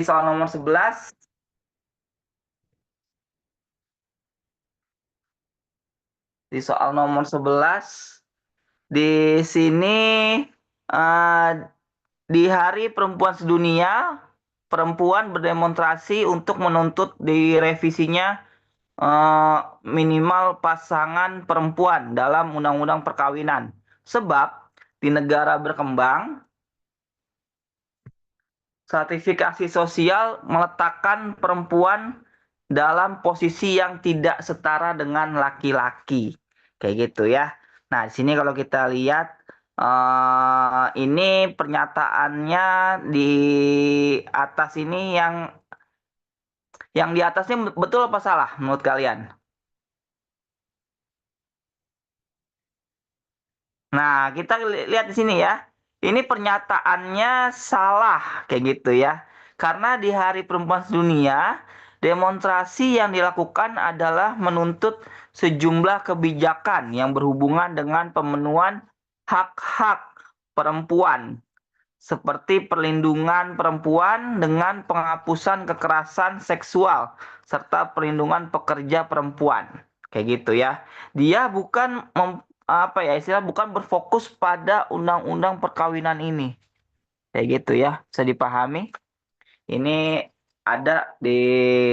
soal nomor 11. Di soal nomor 11, di sini eh, di Hari Perempuan Sedunia, perempuan berdemonstrasi untuk menuntut direvisinya minimal pasangan perempuan dalam undang-undang perkawinan. Sebab di negara berkembang, stratifikasi sosial meletakkan perempuan dalam posisi yang tidak setara dengan laki-laki. Kayak gitu ya. Nah, di sini kalau kita lihat ini pernyataannya di atas ini yang di atasnya betul apa salah menurut kalian? Nah, kita lihat di sini ya. Ini pernyataannya salah kayak gitu ya. Karena di Hari Perempuan Sedunia, demonstrasi yang dilakukan adalah menuntut sejumlah kebijakan yang berhubungan dengan pemenuhan hak-hak perempuan, seperti perlindungan perempuan dengan penghapusan kekerasan seksual serta perlindungan pekerja perempuan. Kayak gitu ya. Dia bukan bukan berfokus pada undang-undang perkawinan ini. Kayak gitu ya. Bisa dipahami? Ini ada di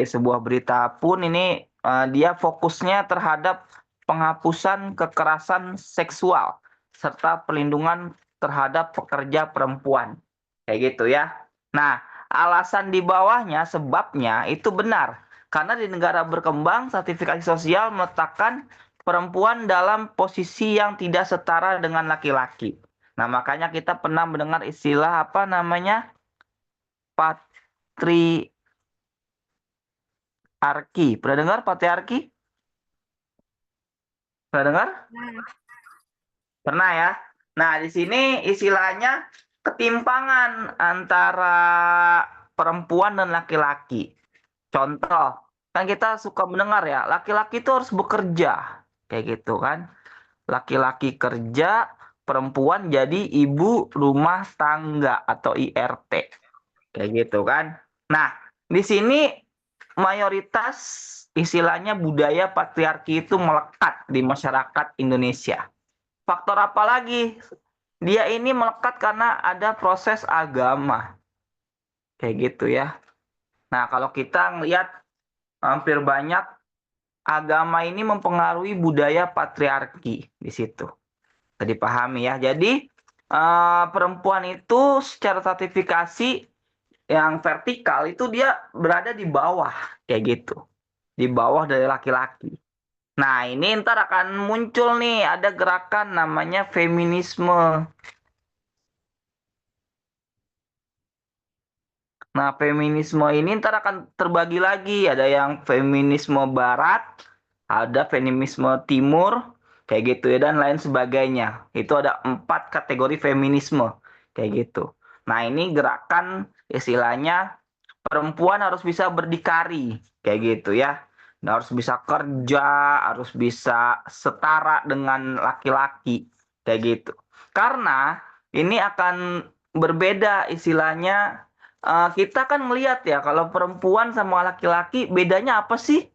sebuah berita pun ini dia fokusnya terhadap penghapusan kekerasan seksual serta perlindungan terhadap pekerja perempuan. Kayak gitu ya. Nah, alasan di bawahnya sebabnya itu benar. Karena di negara berkembang, sertifikasi sosial meletakkan perempuan dalam posisi yang tidak setara dengan laki-laki. Nah, makanya kita pernah mendengar istilah apa namanya? Patriarki. Pernah dengar patriarki? Pernah dengar? Nah, Pernah ya. Nah, di sini istilahnya ketimpangan antara perempuan dan laki-laki. Contoh, kan kita suka mendengar ya, laki-laki itu harus bekerja. Kayak gitu kan. Laki-laki kerja, perempuan jadi ibu rumah tangga atau IRT. Kayak gitu kan. Nah, di sini mayoritas istilahnya budaya patriarki itu melekat di masyarakat Indonesia. Faktor apa lagi? Dia ini melekat karena ada proses agama. Kayak gitu ya. Nah, kalau kita ngelihat hampir banyak agama ini mempengaruhi budaya patriarki di situ. Bisa dipahami ya. Jadi perempuan itu secara stratifikasi yang vertikal itu dia berada di bawah kayak gitu. Di bawah dari laki-laki. Nah, ini ntar akan muncul nih ada gerakan namanya feminisme. Nah, feminisme ini ntar akan terbagi lagi. Ada yang feminisme barat, ada feminisme timur, kayak gitu ya, dan lain sebagainya. Itu ada 4 kategori feminisme, kayak gitu. Nah, ini gerakan istilahnya perempuan harus bisa berdikari, kayak gitu ya. Nah, harus bisa kerja, harus bisa setara dengan laki-laki, kayak gitu. Karena ini akan berbeda istilahnya. Kita kan melihat ya, kalau perempuan sama laki-laki bedanya apa sih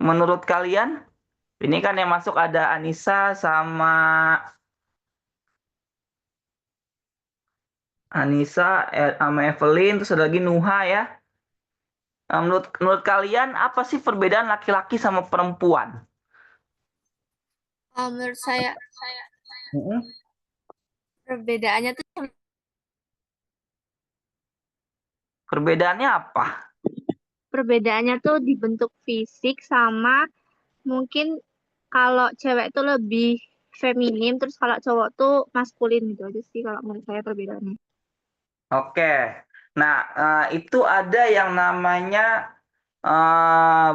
menurut kalian? Ini kan yang masuk ada Anissa sama Evelyn, terus ada lagi Nuha ya. Menurut kalian apa sih perbedaan laki-laki sama perempuan? menurut saya Mm-mm. perbedaannya tuh Perbedaannya apa? di bentuk fisik sama mungkin kalau cewek tuh lebih feminim, terus kalau cowok tuh maskulin gitu aja sih kalau menurut saya perbedaannya. Oke. Nah, itu ada yang namanya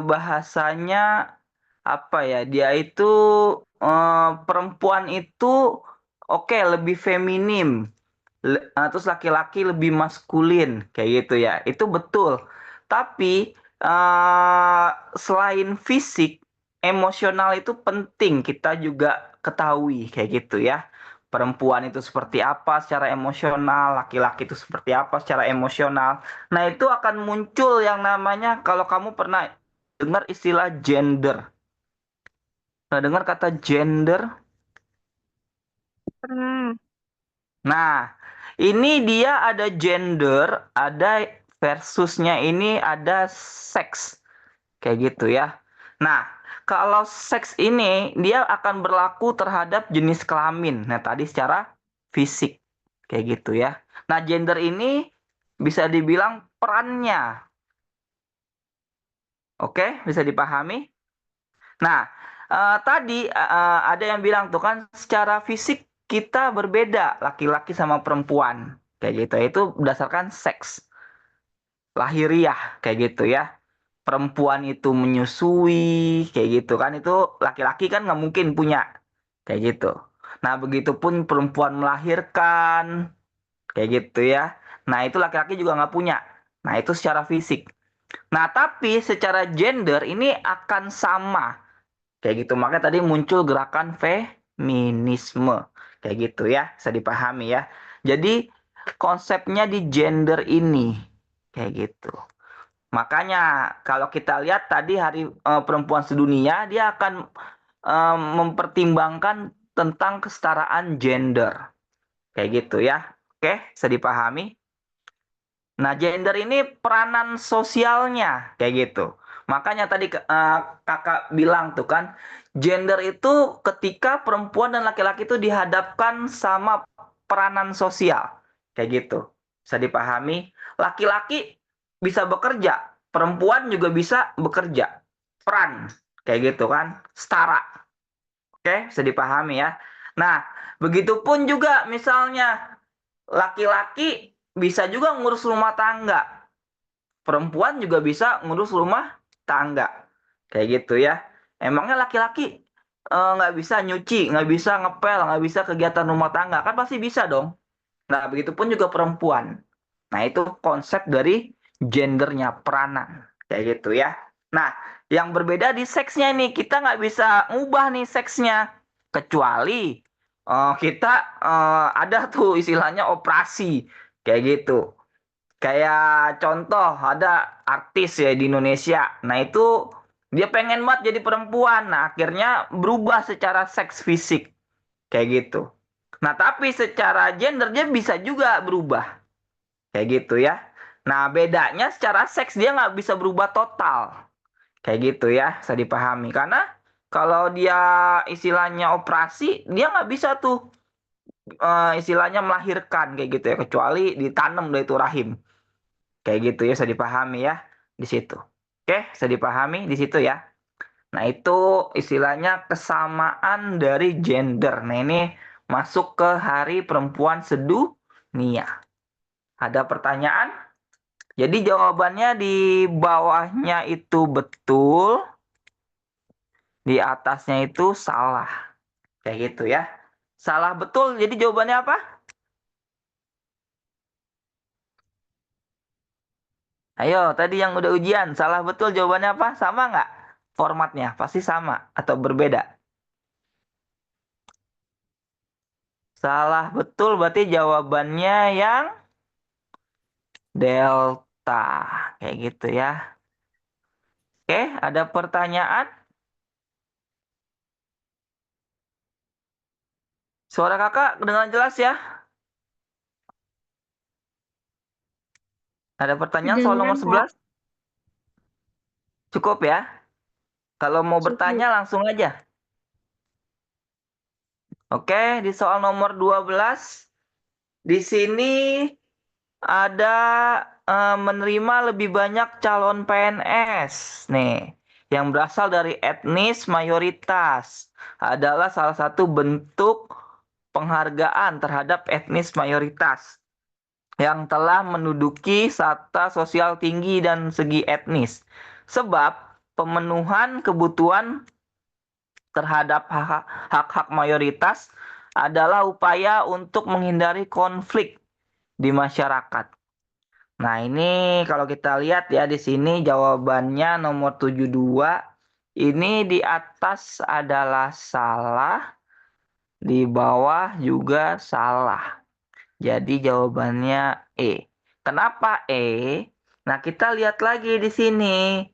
bahasanya apa ya? Dia itu perempuan itu oke lebih feminim. Terus laki-laki lebih maskulin kayak gitu ya. Itu betul. Tapi selain fisik, emosional itu penting kita juga ketahui kayak gitu ya. Perempuan itu seperti apa secara emosional, laki-laki itu seperti apa secara emosional. Nah, itu akan muncul yang namanya, kalau kamu pernah dengar istilah gender. Pernah dengar kata gender? Pernah. Nah, ini dia ada gender, ada versusnya ini ada seks. Kayak gitu ya. Nah, kalau seks ini dia akan berlaku terhadap jenis kelamin. Nah, tadi secara fisik. Kayak gitu ya. Nah, gender ini bisa dibilang perannya. Oke, bisa dipahami? Nah, tadi ada yang bilang tuh kan secara fisik kita berbeda laki-laki sama perempuan. Kayak gitu. Itu berdasarkan seks lahiriah kayak gitu ya. Perempuan itu menyusui kayak gitu kan, itu laki-laki kan nggak mungkin punya kayak gitu. Nah, begitupun perempuan melahirkan kayak gitu ya. Nah, itu laki-laki juga nggak punya. Nah, itu secara fisik. Nah, tapi secara gender ini akan sama kayak gitu. Makanya tadi muncul gerakan feminisme kayak gitu ya, bisa dipahami ya. Jadi konsepnya di gender ini kayak gitu. Makanya kalau kita lihat tadi Hari Perempuan Sedunia, dia akan mempertimbangkan tentang kesetaraan gender. Kayak gitu ya. Oke, bisa dipahami. Nah, gender ini peranan sosialnya kayak gitu. Makanya tadi kakak bilang tuh kan, gender itu ketika perempuan dan laki-laki itu dihadapkan sama peranan sosial. Kayak gitu. Bisa dipahami. Laki-laki bisa bekerja, perempuan juga bisa bekerja. Peran kayak gitu kan, setara. Oke, bisa dipahami ya. Nah, begitupun juga misalnya laki-laki bisa juga ngurus rumah tangga. Perempuan juga bisa ngurus rumah tangga. Kayak gitu ya. Emangnya laki-laki nggak bisa nyuci, nggak bisa ngepel, nggak bisa kegiatan rumah tangga? Kan pasti bisa dong. Nah, begitupun juga perempuan. Nah, itu konsep dari gendernya, peranan. Kayak gitu ya. Nah, yang berbeda di seksnya ini, kita nggak bisa ngubah nih seksnya. Kecuali kita ada tuh istilahnya operasi. Kayak gitu. Kayak contoh, ada artis ya di Indonesia. Nah, itu dia pengen banget jadi perempuan. Nah, akhirnya berubah secara seks fisik. Kayak gitu. Nah, tapi secara gender dia bisa juga berubah. Kayak gitu ya. Nah, bedanya secara seks dia nggak bisa berubah total. Kayak gitu ya, bisa dipahami. Karena kalau dia istilahnya operasi, dia nggak bisa tuh istilahnya melahirkan kayak gitu ya. Kecuali ditanam dari itu rahim. Kayak gitu ya, bisa dipahami ya di situ. Oke, bisa dipahami di situ ya. Nah, itu istilahnya kesamaan dari gender. Nah, ini masuk ke Hari Perempuan Sedunia. Ada pertanyaan? Jadi jawabannya di bawahnya itu betul, di atasnya itu salah. Kayak gitu ya. Salah betul, jadi jawabannya apa? Ayo, tadi yang udah ujian, salah betul jawabannya apa? Sama nggak? Formatnya pasti sama atau berbeda? Salah betul berarti jawabannya yang delta. Kayak gitu ya. Oke, ada pertanyaan? Suara kakak dengan jelas ya? Ada pertanyaan soal nomor Kedengeran, Kak. 11? Cukup ya? Kalau mau bertanya Cukup. langsung aja. Oke, di soal nomor 12, di sini ada menerima lebih banyak calon PNS. Nih, yang berasal dari etnis mayoritas adalah salah satu bentuk penghargaan terhadap etnis mayoritas yang telah menduduki strata sosial tinggi dan segi etnis. Sebab pemenuhan kebutuhan terhadap hak-hak mayoritas adalah upaya untuk menghindari konflik di masyarakat. Nah, ini kalau kita lihat ya di sini jawabannya nomor 72. Ini di atas adalah salah, Di bawah juga salah. Jadi jawabannya E. Kenapa E? Nah, kita lihat lagi di sini.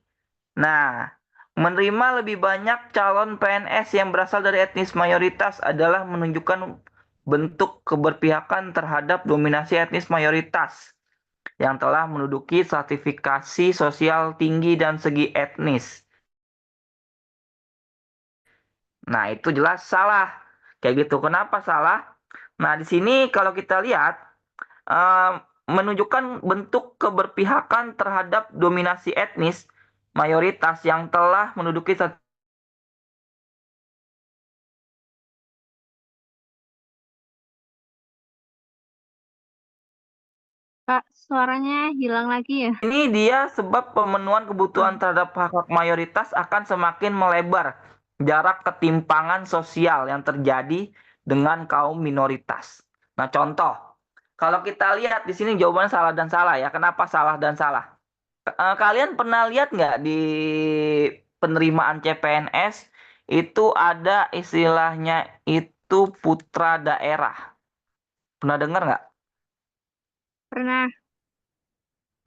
Nah, menerima lebih banyak calon PNS yang berasal dari etnis mayoritas adalah menunjukkan bentuk keberpihakan terhadap dominasi etnis mayoritas yang telah menduduki stratifikasi sosial tinggi dan segi etnis. Nah, itu jelas salah. Kayak gitu. Kenapa salah? Nah, di sini kalau kita lihat, eh, menunjukkan bentuk keberpihakan terhadap dominasi etnis mayoritas yang telah menduduki Kak, suaranya hilang lagi ya? ini dia sebab pemenuhan kebutuhan Oh. terhadap hak-hak mayoritas akan semakin melebar jarak ketimpangan sosial yang terjadi dengan kaum minoritas. Nah, contoh, kalau kita lihat di sini jawabannya salah dan salah ya. Kenapa salah dan salah? Kalian pernah lihat nggak di penerimaan CPNS itu ada istilahnya itu putra daerah? Pernah dengar nggak? Pernah.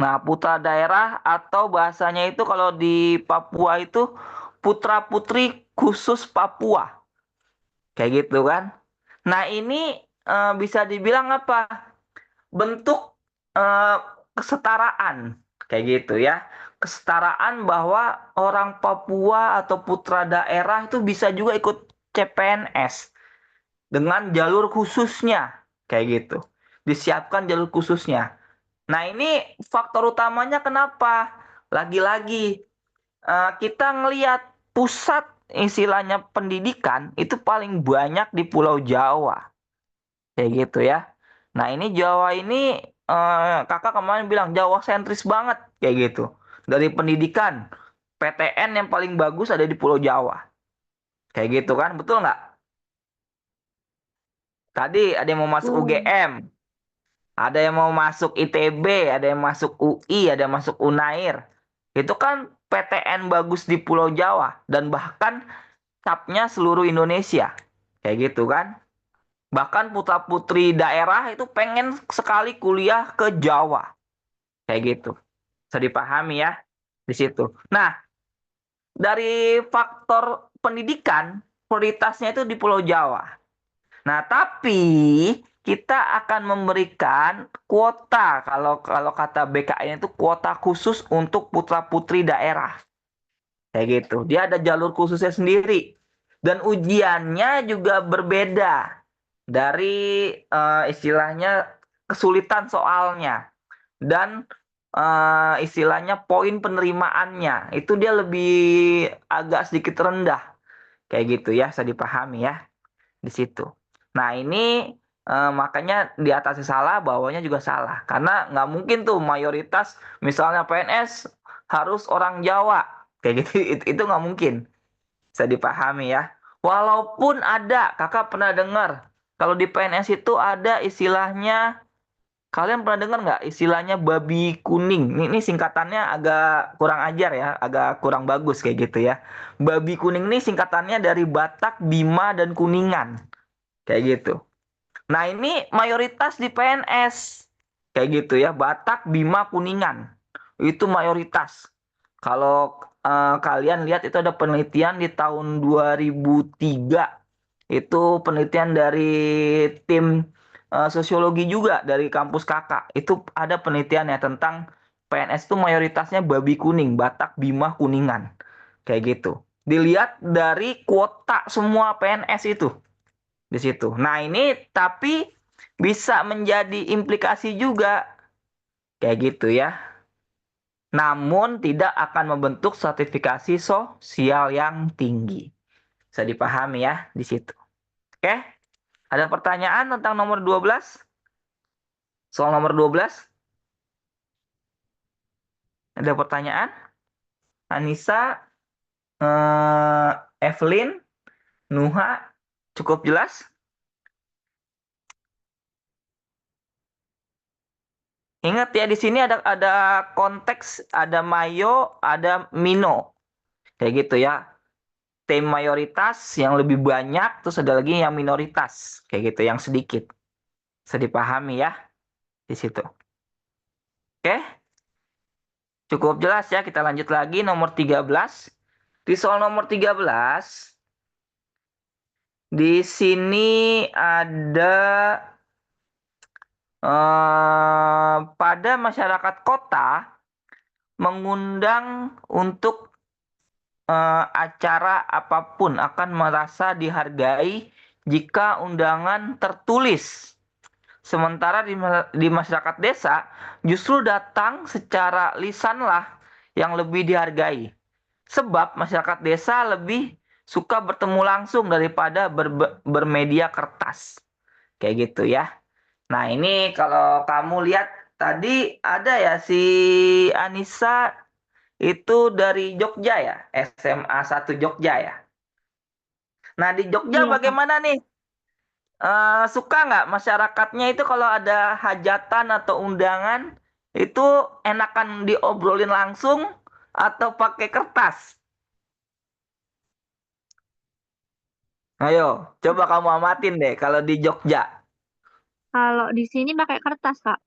Nah, putra daerah atau bahasanya itu kalau di Papua itu putra-putri khusus Papua. Kayak gitu kan. Nah, ini bisa dibilang apa? Bentuk eh, kesetaraan. Kayak gitu ya. Kesetaraan bahwa orang Papua atau putra daerah itu bisa juga ikut CPNS dengan jalur khususnya. Kayak gitu. Disiapkan jalur khususnya. Nah, ini faktor utamanya kenapa? Lagi-lagi kita ngelihat pusat istilahnya pendidikan itu paling banyak di Pulau Jawa. Kayak gitu ya. Nah, ini Jawa ini kakak kemarin bilang Jawa sentris banget kayak gitu. Dari pendidikan, PTN yang paling bagus ada di Pulau Jawa. Kayak gitu kan, betul nggak? Tadi ada yang mau masuk Oh. UGM, ada yang mau masuk ITB, ada yang masuk UI, ada yang masuk UNAIR. Itu kan PTN bagus di Pulau Jawa dan bahkan capnya seluruh Indonesia. Kayak gitu kan. Bahkan putra-putri daerah itu pengen sekali kuliah ke Jawa. Kayak gitu. Bisa dipahami ya di situ. Nah, dari faktor pendidikan, prioritasnya itu di Pulau Jawa. Nah, tapi kita akan memberikan kuota kalau kalau kata BKN itu kuota khusus untuk putra-putri daerah. Kayak gitu. Dia ada jalur khususnya sendiri. Dan ujiannya juga berbeda dari istilahnya kesulitan soalnya dan istilahnya poin penerimaannya itu dia lebih agak sedikit rendah kayak gitu ya, bisa dipahami ya di situ. Nah, ini makanya di atasnya salah, bawahnya juga salah. Karena nggak mungkin tuh mayoritas misalnya PNS harus orang Jawa. Kayak gitu, itu nggak mungkin. Bisa dipahami ya. Walaupun ada, kakak pernah dengar, kalau di PNS itu ada istilahnya, kalian pernah dengar nggak istilahnya babi kuning? Ini singkatannya agak kurang ajar ya, agak kurang bagus kayak gitu ya. Babi kuning ini singkatannya dari Batak, Bima, dan Kuningan. Kayak gitu. Nah, ini mayoritas di PNS. Kayak gitu ya, Batak, Bima, Kuningan. Itu mayoritas. Kalau kalian lihat itu ada penelitian di tahun 2003. Itu penelitian dari tim sosiologi juga dari kampus kakak. Itu ada penelitiannya tentang PNS itu mayoritasnya babi kuning, Batak, Bima, Kuningan. Kayak gitu. Dilihat dari kuota semua PNS itu di situ. Nah, ini tapi bisa menjadi implikasi juga kayak gitu ya. Namun tidak akan membentuk stratifikasi sosial yang tinggi. Bisa dipahami ya di situ. Oke? Ada pertanyaan tentang nomor 12? Soal nomor 12? Ada pertanyaan? Anissa, Evelyn, Nuha, cukup jelas? Ingat ya, di sini ada konteks, ada mayo, ada mino. Kayak gitu ya. sistem mayoritas yang lebih banyak, terus ada lagi yang minoritas, kayak gitu, yang sedikit. Bisa dipahami ya di situ. Oke, cukup jelas ya. Kita lanjut lagi nomor 13. Di soal nomor 13, di sini ada pada masyarakat kota mengundang untuk acara apapun akan merasa dihargai jika undangan tertulis. Sementara di masyarakat desa justru datang secara lisanlah yang lebih dihargai. Sebab masyarakat desa lebih suka bertemu langsung daripada bermedia kertas. Kayak gitu ya. Nah, ini kalau kamu lihat tadi ada ya si Anissa itu dari Jogja ya, SMA 1 Jogja ya. Nah, di Jogja Iya, Kak. bagaimana nih? Suka nggak masyarakatnya itu kalau ada hajatan atau undangan itu enakan diobrolin langsung atau pakai kertas? Ayo, coba kamu amatin deh kalau di Jogja Kalau di sini pakai kertas, Kak.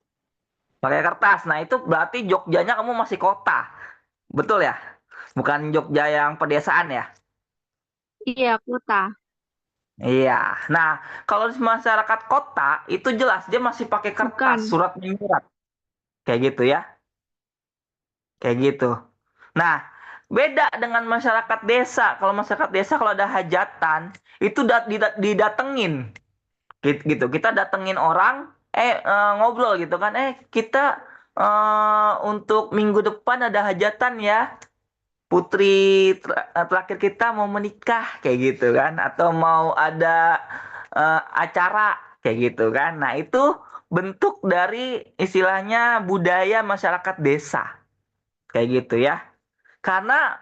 pakai kertas. Nah, itu berarti Jogjanya kamu masih kota. Betul ya? Bukan Jogja yang pedesaan ya? Iya, kota. Iya. Nah, kalau di masyarakat kota itu jelas dia masih pakai kertas, Bukan. surat menyurat. Kayak gitu ya. Kayak gitu. Nah, beda dengan masyarakat desa. Kalau masyarakat desa kalau ada hajatan, itu didatengin. Gitu. Kita datengin orang, ngobrol gitu kan. Kita untuk minggu depan ada hajatan ya. Putri terakhir kita mau menikah kayak gitu kan, atau mau ada acara kayak gitu kan. Nah, itu bentuk dari istilahnya budaya masyarakat desa kayak gitu ya. Karena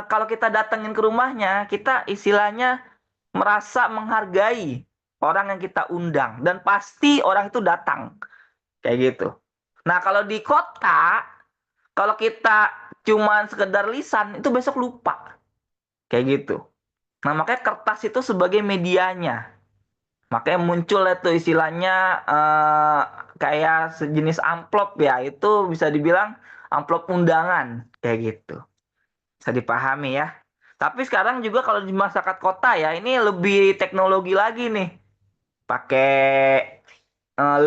kalau kita datengin ke rumahnya, kita istilahnya merasa menghargai orang yang kita undang dan pasti orang itu datang kayak gitu. Nah, kalau di kota, kalau kita cuman sekedar lisan itu besok lupa kayak gitu. Nah, makanya kertas itu sebagai medianya. Makanya muncul itu istilahnya kayak sejenis amplop ya. Itu bisa dibilang amplop undangan kayak gitu. Bisa dipahami ya. Tapi sekarang juga kalau di masyarakat kota ya, ini lebih teknologi lagi nih. Pakai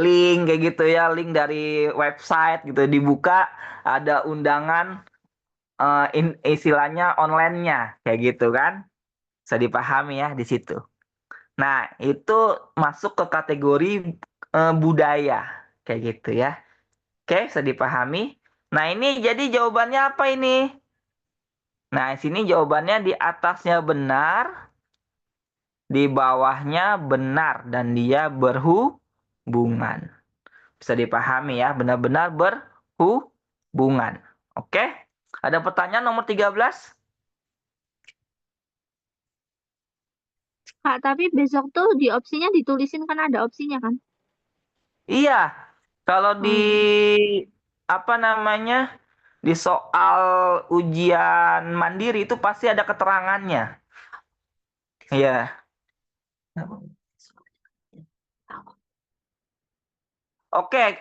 link kayak gitu ya, link dari website gitu dibuka, ada undangan istilahnya online-nya kayak gitu kan. Bisa dipahami ya di situ. Nah, itu masuk ke kategori budaya kayak gitu ya. Oke, bisa dipahami. Nah, ini jadi jawabannya apa ini? Nah, sini jawabannya di atasnya benar, di bawahnya benar dan dia berhubungan. Bisa dipahami ya, benar-benar berhubungan. Oke? Ada pertanyaan nomor 13? Kak, tapi besok tuh di opsinya ditulisin kan ada opsinya kan? Iya. Kalau di Oh iya. apa namanya? Di soal ujian mandiri itu pasti ada keterangannya. Iya. Oke,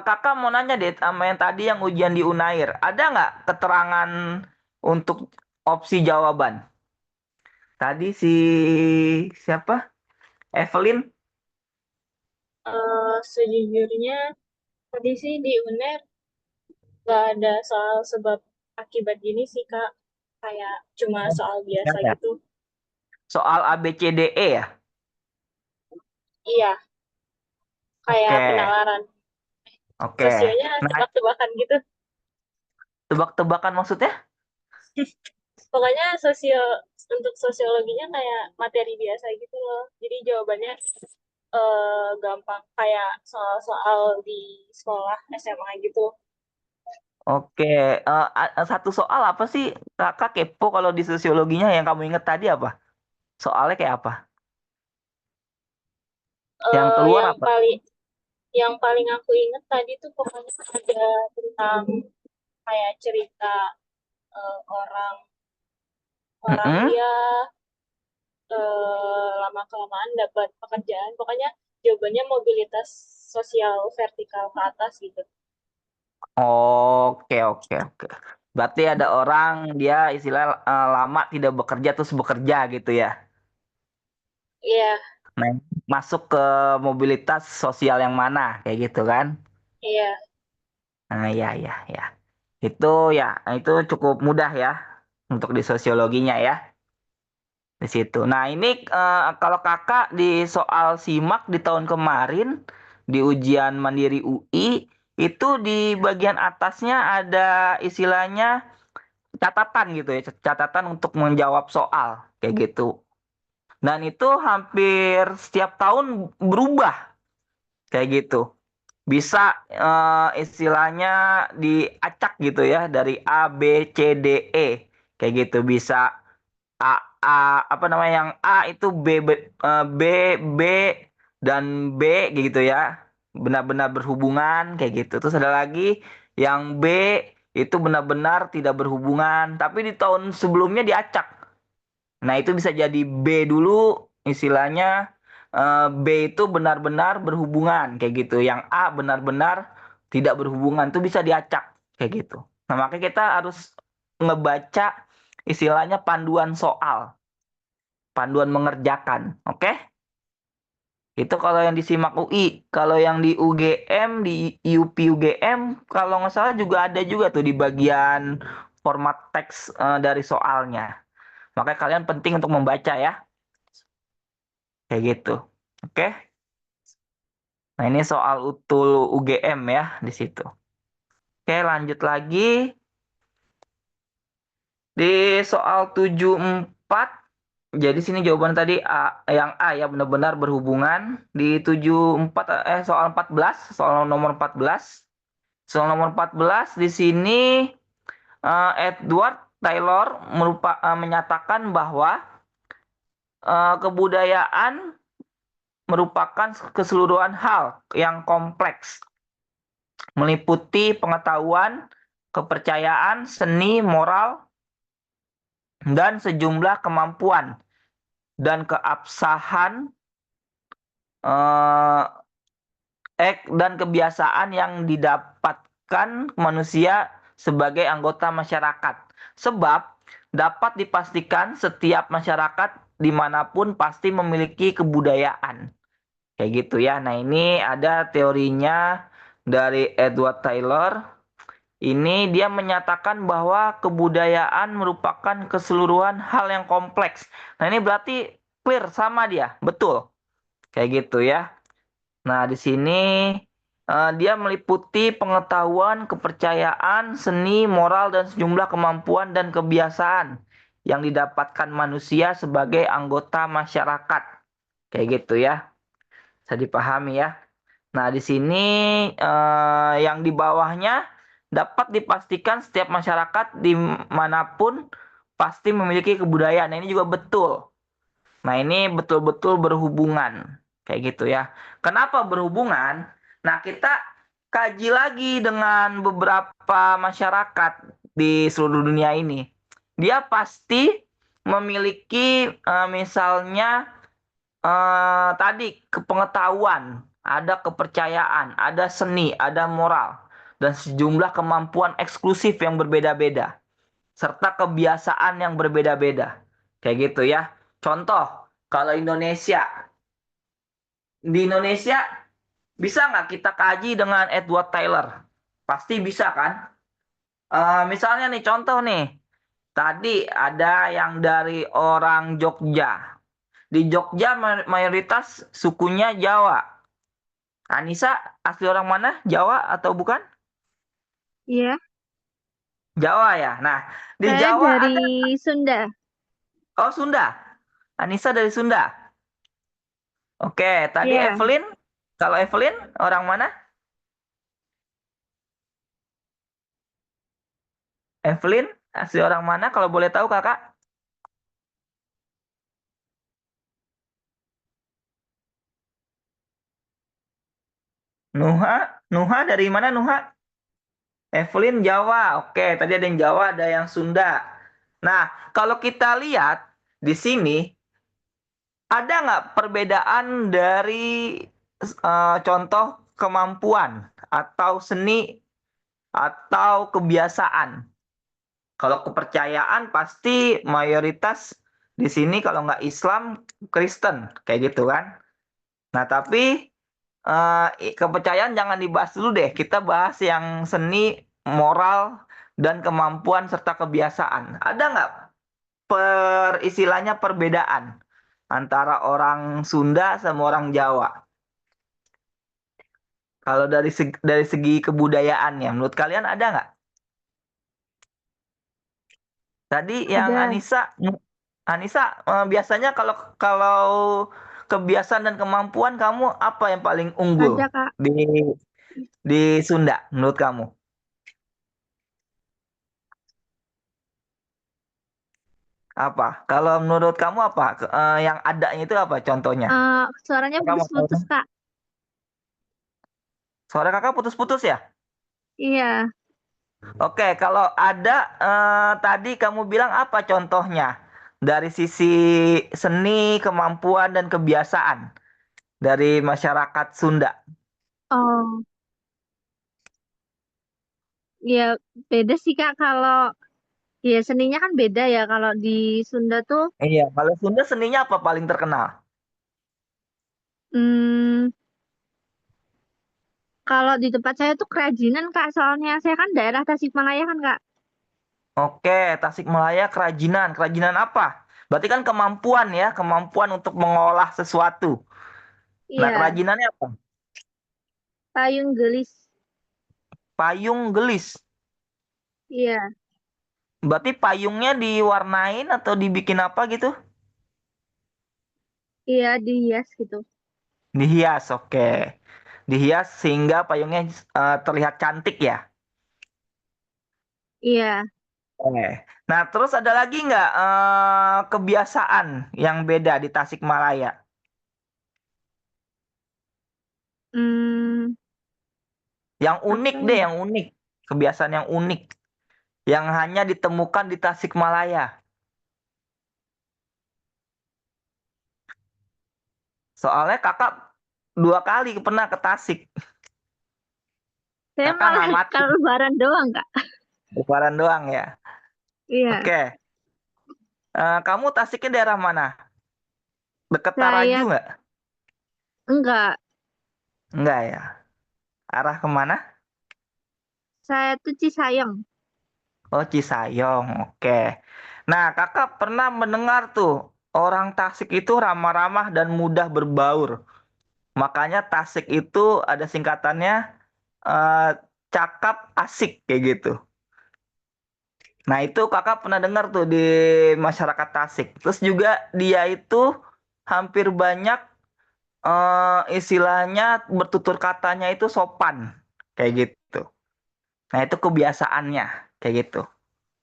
kakak mau nanya deh sama yang tadi yang ujian di Unair. Ada nggak keterangan untuk opsi jawaban? Tadi si siapa? Evelyn? Sejujurnya tadi sih di UNER nggak ada soal sebab akibat gini sih Kak. Kayak cuma soal biasa Ada. gitu. Soal ABCDE ya? Iya, kayak Oke, penalaran. oke. Sosionya Nah, tebak-tebakan gitu. tebak-tebakan maksudnya? Pokoknya untuk sosiologinya kayak materi biasa gitu loh. Jadi jawabannya gampang kayak soal-soal di sekolah SMA gitu. Oke, satu soal apa sih kakak kepo kalau di sosiologinya yang kamu ingat tadi apa? Soalnya kayak apa? Yang Eh keluar yang apa? paling yang paling aku inget tadi tuh pokoknya ada tentang kayak cerita orang orang Mm-mm. dia lama kelamaan dapat pekerjaan. Pokoknya jawabannya mobilitas sosial vertikal ke atas gitu. Oke, oke, oke. Berarti ada orang dia istilah lama tidak bekerja terus bekerja gitu ya. Iya, Nah, masuk ke mobilitas sosial yang mana kayak gitu kan? iya. Nah, ya, ya, ya. Itu ya, itu cukup mudah ya untuk di sosiologinya ya di situ. Nah, ini kalau kakak di soal simak di tahun kemarin di ujian mandiri UI itu di bagian atasnya ada istilahnya catatan gitu ya, catatan untuk menjawab soal kayak gitu. Dan itu hampir setiap tahun berubah kayak gitu. Bisa istilahnya diacak gitu ya dari A B C D E kayak gitu. Bisa A A apa namanya yang A itu B B dan B gitu ya. Benar-benar berhubungan kayak gitu. Terus ada lagi yang B itu benar-benar tidak berhubungan, tapi di tahun sebelumnya diacak. Nah, itu bisa jadi B dulu istilahnya B itu benar-benar berhubungan kayak gitu. Yang A benar-benar tidak berhubungan itu bisa diacak kayak gitu. Nah, makanya kita harus ngebaca istilahnya panduan soal, panduan mengerjakan. Oke? Itu kalau yang disimak UI. Kalau yang di UGM, di IUP UGM, kalau nggak salah juga ada juga tuh di bagian format teks dari soalnya. Makanya kalian penting untuk membaca ya. Kayak gitu. Oke. Nah, ini soal utul UGM ya di situ. Oke, lanjut lagi. Di soal 74, jadi sini jawaban tadi A, yang A ya benar-benar berhubungan. Di 74 soal 14, soal nomor 14. Soal nomor 14 di sini Edward Taylor menyatakan bahwa kebudayaan merupakan keseluruhan hal yang kompleks, meliputi pengetahuan, kepercayaan, seni, moral, dan sejumlah kemampuan dan keabsahan eh, dan kebiasaan yang didapatkan manusia sebagai anggota masyarakat. Sebab dapat dipastikan setiap masyarakat dimanapun pasti memiliki kebudayaan. Kayak gitu ya. Nah, ini ada teorinya dari Edward Taylor. Ini dia menyatakan bahwa kebudayaan merupakan keseluruhan hal yang kompleks. Nah, ini berarti clear sama dia, betul. Kayak gitu ya. Nah, di sini dia meliputi pengetahuan, kepercayaan, seni, moral, dan sejumlah kemampuan dan kebiasaan yang didapatkan manusia sebagai anggota masyarakat. Kayak gitu ya. Bisa dipahami ya. Nah, di sini yang di bawahnya dapat dipastikan setiap masyarakat dimanapun pasti memiliki kebudayaan. Nah, ini juga betul. Nah, ini betul-betul berhubungan. Kayak gitu ya. Kenapa berhubungan? Nah, kita kaji lagi dengan beberapa masyarakat di seluruh dunia ini. Dia pasti memiliki misalnya tadi kepengetahuan, ada kepercayaan, ada seni, ada moral, dan sejumlah kemampuan eksklusif yang berbeda-beda, serta kebiasaan yang berbeda-beda. Kayak gitu ya. Contoh, kalau Indonesia, di Indonesia bisa nggak kita kaji dengan Edward Taylor? Pasti bisa kan? Misalnya nih, contoh nih, tadi ada yang dari orang Jogja. Di Jogja mayoritas sukunya Jawa. Anissa asli orang mana? Jawa atau bukan? Iya, Jawa ya. Nah, di saya Jawa dari ada. Sunda. Oh, Sunda. Anissa dari Sunda. Oke, tadi Iya, Evelyn. Kalau Evelyn orang mana? Evelyn asli orang mana? Kalau boleh tahu kakak. Nuha. Nuha dari mana Nuha? Evelyn Jawa. Oke, tadi ada yang Jawa, ada yang Sunda. Nah, kalau kita lihat di sini, ada nggak perbedaan dari contoh kemampuan atau seni atau kebiasaan? Kalau kepercayaan pasti mayoritas di sini kalau nggak Islam, Kristen, kayak gitu kan. Nah, tapi kepercayaan jangan dibahas dulu deh. Kita bahas yang seni, moral, dan kemampuan serta kebiasaan. Ada nggak istilahnya perbedaan antara orang Sunda sama orang Jawa? Kalau dari segi kebudayaannya, menurut kalian ada nggak? Tadi yang Ada, Anissa, biasanya kalau kalau kebiasaan dan kemampuan kamu apa yang paling unggul ada Kak. di Sunda menurut kamu? Apa? Kalau menurut kamu apa? Yang adanya itu apa contohnya? Suaranya Kakak mau tahu? putus-putus Kak. Suara kakak putus-putus ya? Iya, Oke, kalau ada tadi kamu bilang apa contohnya dari sisi seni, kemampuan dan kebiasaan dari masyarakat Sunda? oh, ya beda sih Kak. Kalau ya seninya kan beda ya. Kalau di Sunda tuh, Iya, kalau Sunda seninya apa paling terkenal? hmm, kalau di tempat saya tuh kerajinan Kak. Soalnya saya kan daerah Tasikmalaya kan Kak. Oke, Tasikmalaya kerajinan. Kerajinan apa? Berarti kan kemampuan ya, kemampuan untuk mengolah sesuatu. Nah, Iya, kerajinannya apa? payung gelis. Payung gelis. Iya, Berarti payungnya diwarnain atau dibikin apa gitu? iya dihias gitu. Dihias, oke. Dihias sehingga payungnya terlihat cantik ya. Iya, Oke. Nah, terus ada lagi nggak kebiasaan yang beda di Tasikmalaya? hmm, Yang unik apa deh, ya? yang unik. Kebiasaan yang unik. Yang hanya ditemukan di Tasikmalaya. Soalnya kakak 2 kali pernah ke Tasik. Saya Kakak malah ngamatin kalau lebaran doang Kak. lebaran doang ya. Iya, Oke. Kamu Tasiknya daerah mana? Deket Taraju saya nggak? enggak. Enggak ya. Arah kemana? Saya tuh Cisayong. Oh, Cisayong. Oke. Nah, kakak pernah mendengar tuh orang Tasik itu ramah-ramah dan mudah berbaur. Makanya Tasik itu ada singkatannya eh, cakap asik kayak gitu. Nah, itu kakak pernah dengar tuh di masyarakat Tasik. Terus juga dia itu hampir banyak istilahnya bertutur katanya itu sopan kayak gitu. Nah, itu kebiasaannya kayak gitu.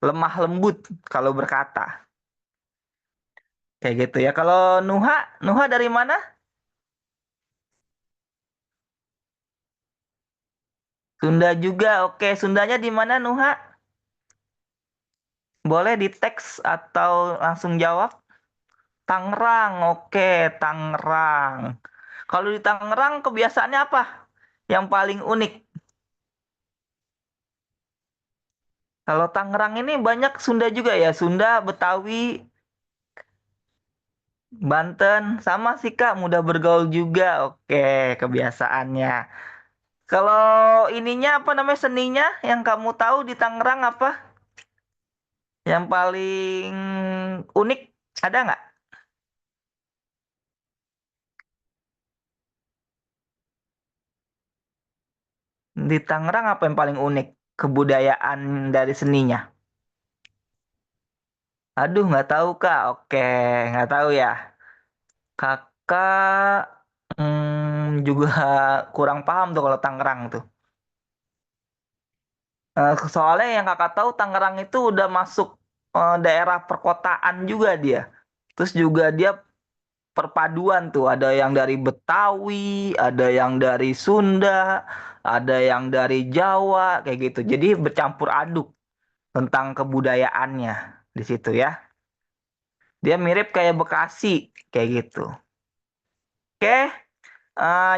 Lemah lembut kalau berkata. Kayak gitu ya. Kalau Nuha, Nuha dari mana? Sunda juga. Oke, Sundanya di mana Nuha? Boleh di teks atau langsung jawab? Tangerang. Oke, Tangerang. Kalau di Tangerang kebiasaannya apa? Yang paling unik. Kalau Tangerang ini banyak Sunda juga ya. Sunda, Betawi, Banten. Sama sih Kak, mudah bergaul juga. Oke, kebiasaannya. Kalau ininya apa namanya seninya yang kamu tahu di Tangerang apa? Yang paling unik ada nggak? Di Tangerang apa yang paling unik? Kebudayaan dari seninya. Aduh, nggak tahu Kak. Oke, nggak tahu ya. Kakak juga kurang paham tuh kalau Tangerang tuh. Soalnya yang kakak tahu Tangerang itu udah masuk daerah perkotaan juga dia. Terus juga dia perpaduan tuh, ada yang dari Betawi, ada yang dari Sunda, ada yang dari Jawa, kayak gitu. Jadi bercampur aduk tentang kebudayaannya di situ ya. Dia mirip kayak Bekasi kayak gitu. Oke,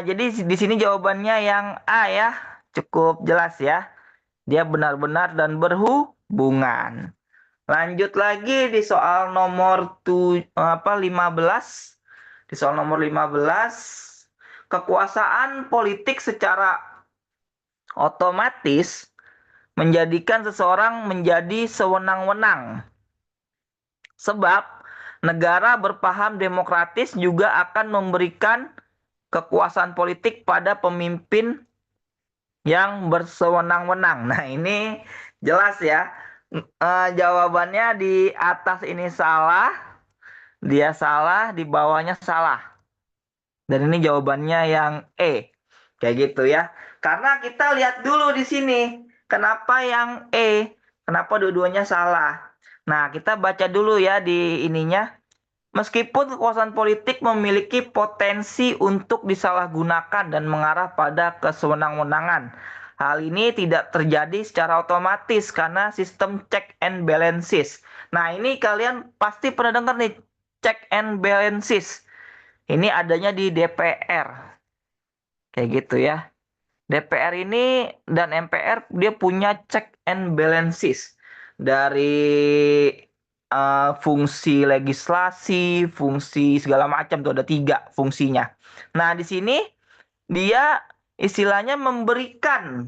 jadi di sini jawabannya yang A ya, cukup jelas ya. Dia benar-benar dan berhubungan. Lanjut lagi di soal nomor 15. Di soal nomor 15, kekuasaan politik secara otomatis menjadikan seseorang menjadi sewenang-wenang. Sebab negara berpaham demokratis juga akan memberikan kekuasaan politik pada pemimpin yang bersewenang-wenang. Nah, ini jelas ya. Jawabannya di atas ini salah, dia salah, di bawahnya salah. Dan ini jawabannya yang E. Kayak gitu ya. Karena kita lihat dulu di sini. Kenapa yang E? Kenapa dua-duanya salah? Nah, kita baca dulu ya di ininya. Meskipun kekuasaan politik memiliki potensi untuk disalahgunakan dan mengarah pada kesewenang-wenangan, hal ini tidak terjadi secara otomatis karena sistem check and balances. Nah, ini kalian pasti pernah dengar nih, check and balances. Ini adanya di DPR. Kayak gitu ya. DPR ini dan MPR dia punya check and balances dari fungsi legislasi, fungsi segala macam tuh ada 3 fungsinya. Nah, di sini dia istilahnya memberikan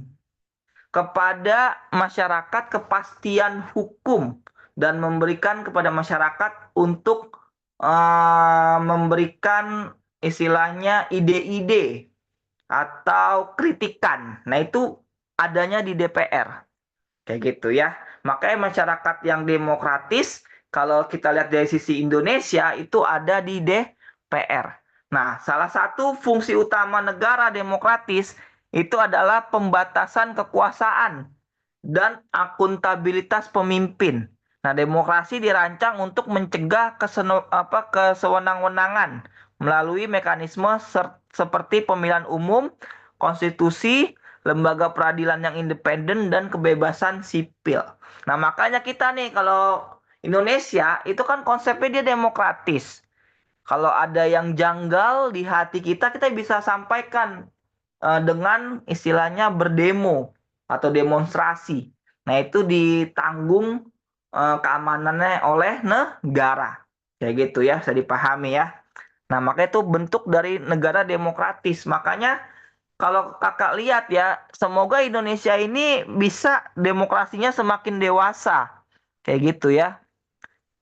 kepada masyarakat kepastian hukum dan memberikan kepada masyarakat untuk memberikan istilahnya ide-ide atau kritikan. Nah, itu adanya di DPR. Kayak gitu ya. Makanya masyarakat yang demokratis, kalau kita lihat dari sisi Indonesia, itu ada di DPR. Nah, salah satu fungsi utama negara demokratis itu adalah pembatasan kekuasaan dan akuntabilitas pemimpin. Nah, demokrasi dirancang untuk mencegah kesewenang-wenangan melalui mekanisme seperti pemilihan umum, konstitusi, lembaga peradilan yang independen, dan kebebasan sipil. Nah, makanya kita nih kalau Indonesia itu kan konsepnya dia demokratis. Kalau ada yang janggal di hati kita, kita bisa sampaikan dengan istilahnya berdemo atau demonstrasi. Nah, itu ditanggung keamanannya oleh negara. Kayak gitu ya, bisa dipahami ya. Nah, makanya itu bentuk dari negara demokratis. Makanya kalau kakak lihat ya, semoga Indonesia ini bisa demokrasinya semakin dewasa. Kayak gitu ya.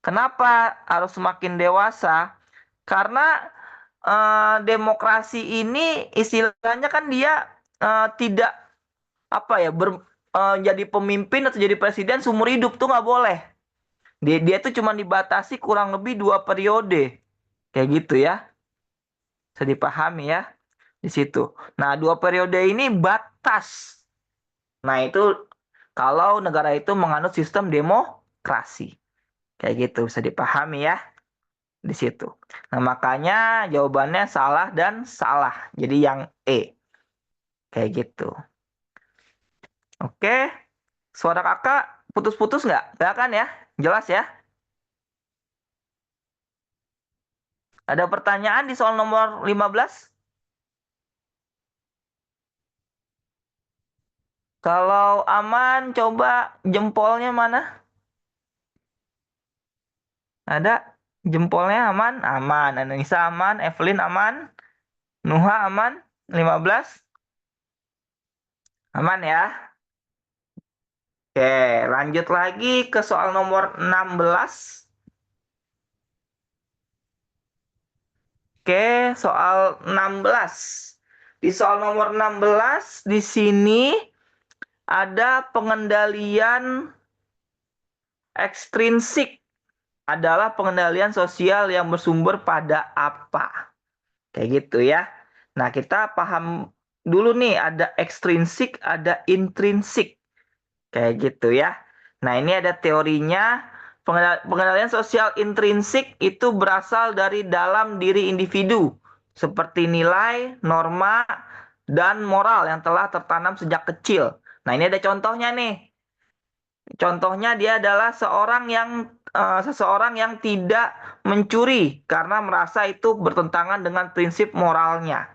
Kenapa harus semakin dewasa? Karena demokrasi ini istilahnya kan dia tidak jadi pemimpin atau jadi presiden seumur hidup tuh nggak boleh. Dia tuh cuma dibatasi kurang lebih 2 periode. Kayak gitu ya. Bisa dipahami ya di situ. Nah, 2 periode ini batas. Nah, itu kalau negara itu menganut sistem demokrasi. Kayak gitu bisa dipahami ya di situ. Nah, makanya jawabannya salah dan salah. Jadi yang E. Kayak gitu. Oke. Suara kakak putus-putus nggak? Nggak kan ya? Jelas ya? Ada pertanyaan di soal nomor 15? Kalau aman, coba jempolnya mana? Ada? Jempolnya aman? Aman. Anissa aman? Evelyn aman? Nuha aman? 15? Aman ya? Oke, lanjut lagi ke soal nomor 16. Oke, soal 16. Di soal nomor 16, di sini ada pengendalian ekstrinsik. Adalah pengendalian sosial yang bersumber pada apa? Kayak gitu ya. Nah, kita paham dulu nih, ada ekstrinsik, ada intrinsik. Kayak gitu ya. Nah, ini ada teorinya. Pengendalian sosial intrinsik itu berasal dari dalam diri individu, seperti nilai, norma, dan moral yang telah tertanam sejak kecil. Nah, ini ada contohnya nih. Contohnya dia adalah seseorang yang tidak mencuri karena merasa itu bertentangan dengan prinsip moralnya.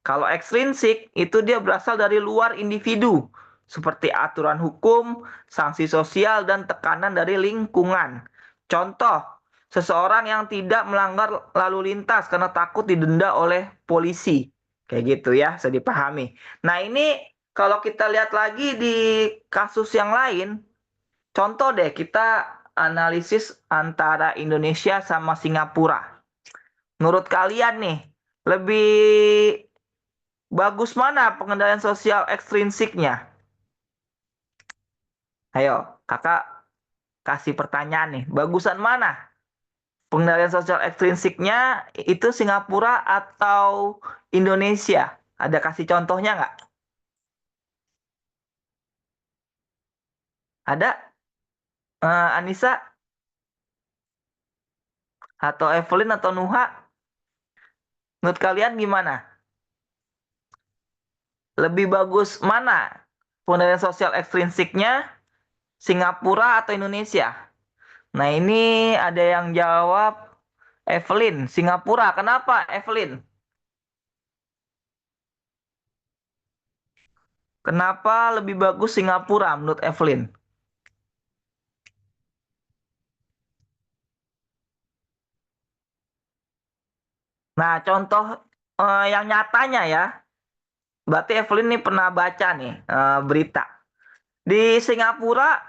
Kalau ekstrinsik itu dia berasal dari luar individu, seperti aturan hukum, sanksi sosial, dan tekanan dari lingkungan. Contoh, seseorang yang tidak melanggar lalu lintas karena takut didenda oleh polisi. Kayak gitu ya, bisa dipahami. Nah, ini kalau kita lihat lagi di kasus yang lain, contoh deh kita analisis antara Indonesia sama Singapura. Menurut kalian nih, lebih bagus mana pengendalian sosial ekstrinsiknya? Ayo, kakak kasih pertanyaan nih. Bagusan mana? Pengendalian sosial ekstrinsiknya itu Singapura atau Indonesia? Ada kasih contohnya nggak? Ada? Anissa atau Evelyn atau Nuha? Menurut kalian gimana? Lebih bagus mana pengendalian sosial ekstrinsiknya Singapura atau Indonesia? Nah, ini ada yang jawab Evelyn, Singapura. Kenapa, Evelyn? Kenapa lebih bagus Singapura menurut Evelyn? Nah, contoh yang nyatanya ya, berarti Evelyn nih pernah baca nih berita. Di Singapura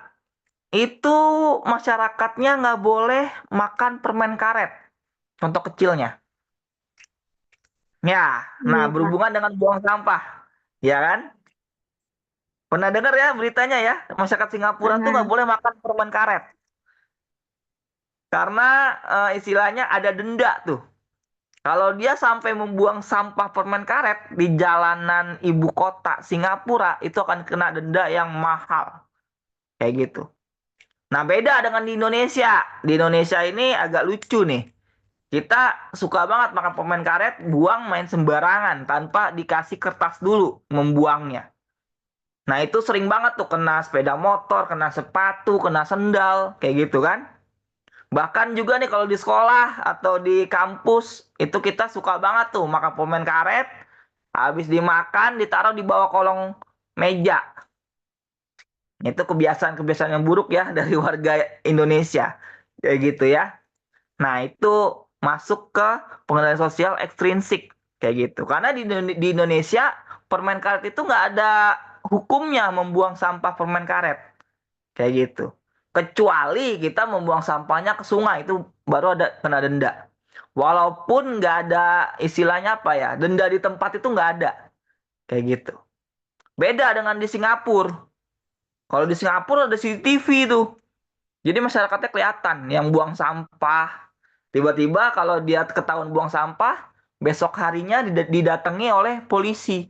itu masyarakatnya nggak boleh makan permen karet. Contoh kecilnya. Ya, nah Iya, Kak. berhubungan dengan buang sampah. Ya kan? Pernah dengar ya beritanya ya? Masyarakat Singapura tuh nggak Pernah. boleh makan permen karet. Karena istilahnya ada denda tuh. Kalau dia sampai membuang sampah permen karet di jalanan ibu kota Singapura, itu akan kena denda yang mahal. Kayak gitu. Nah, beda dengan di Indonesia. Di Indonesia ini agak lucu nih. Kita suka banget makan permen karet, buang main sembarangan tanpa dikasih kertas dulu membuangnya. Nah, itu sering banget tuh kena sepeda motor, kena sepatu, kena sendal, kayak gitu kan. Bahkan juga nih kalau di sekolah atau di kampus, itu kita suka banget tuh makan permen karet, habis dimakan ditaruh di bawah kolong meja. Itu kebiasaan-kebiasaan yang buruk ya dari warga Indonesia. Kayak gitu ya. Nah, itu masuk ke pengendalian sosial ekstrinsik. Kayak gitu. Karena di Indonesia, permen karet itu nggak ada hukumnya membuang sampah permen karet. Kayak gitu. Kecuali kita membuang sampahnya ke sungai, itu baru ada kena denda. Walaupun nggak ada istilahnya apa ya, denda di tempat itu nggak ada. Kayak gitu. Beda dengan di Singapura. Kalau di Singapura ada CCTV tuh. Jadi masyarakatnya kelihatan yang buang sampah. Tiba-tiba kalau dia ketahuan buang sampah, besok harinya didatangi oleh polisi.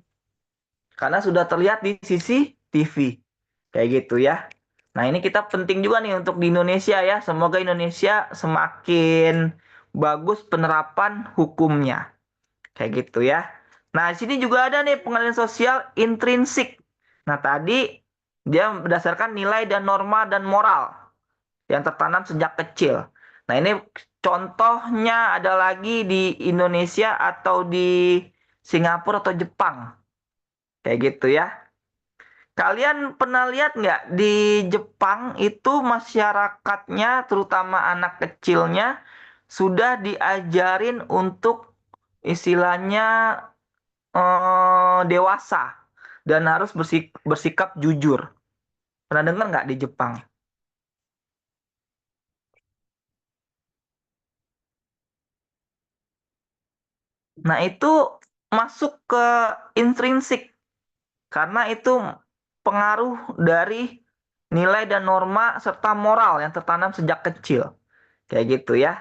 Karena sudah terlihat di CCTV. Kayak gitu ya. Nah, ini kita penting juga nih untuk di Indonesia ya. Semoga Indonesia semakin bagus penerapan hukumnya. Kayak gitu ya. Nah, di sini juga ada nih pengendalian sosial intrinsik. Nah, tadi dia berdasarkan nilai dan norma dan moral yang tertanam sejak kecil. Nah, ini contohnya ada lagi di Indonesia atau di Singapura atau Jepang. Kayak gitu ya. Kalian pernah lihat nggak di Jepang itu masyarakatnya, terutama anak kecilnya, sudah diajarin untuk istilahnya dewasa dan harus bersikap jujur. Pernah dengar nggak di Jepang? Nah, itu masuk ke intrinsik karena itu pengaruh dari nilai dan norma serta moral yang tertanam sejak kecil. Kayak gitu ya.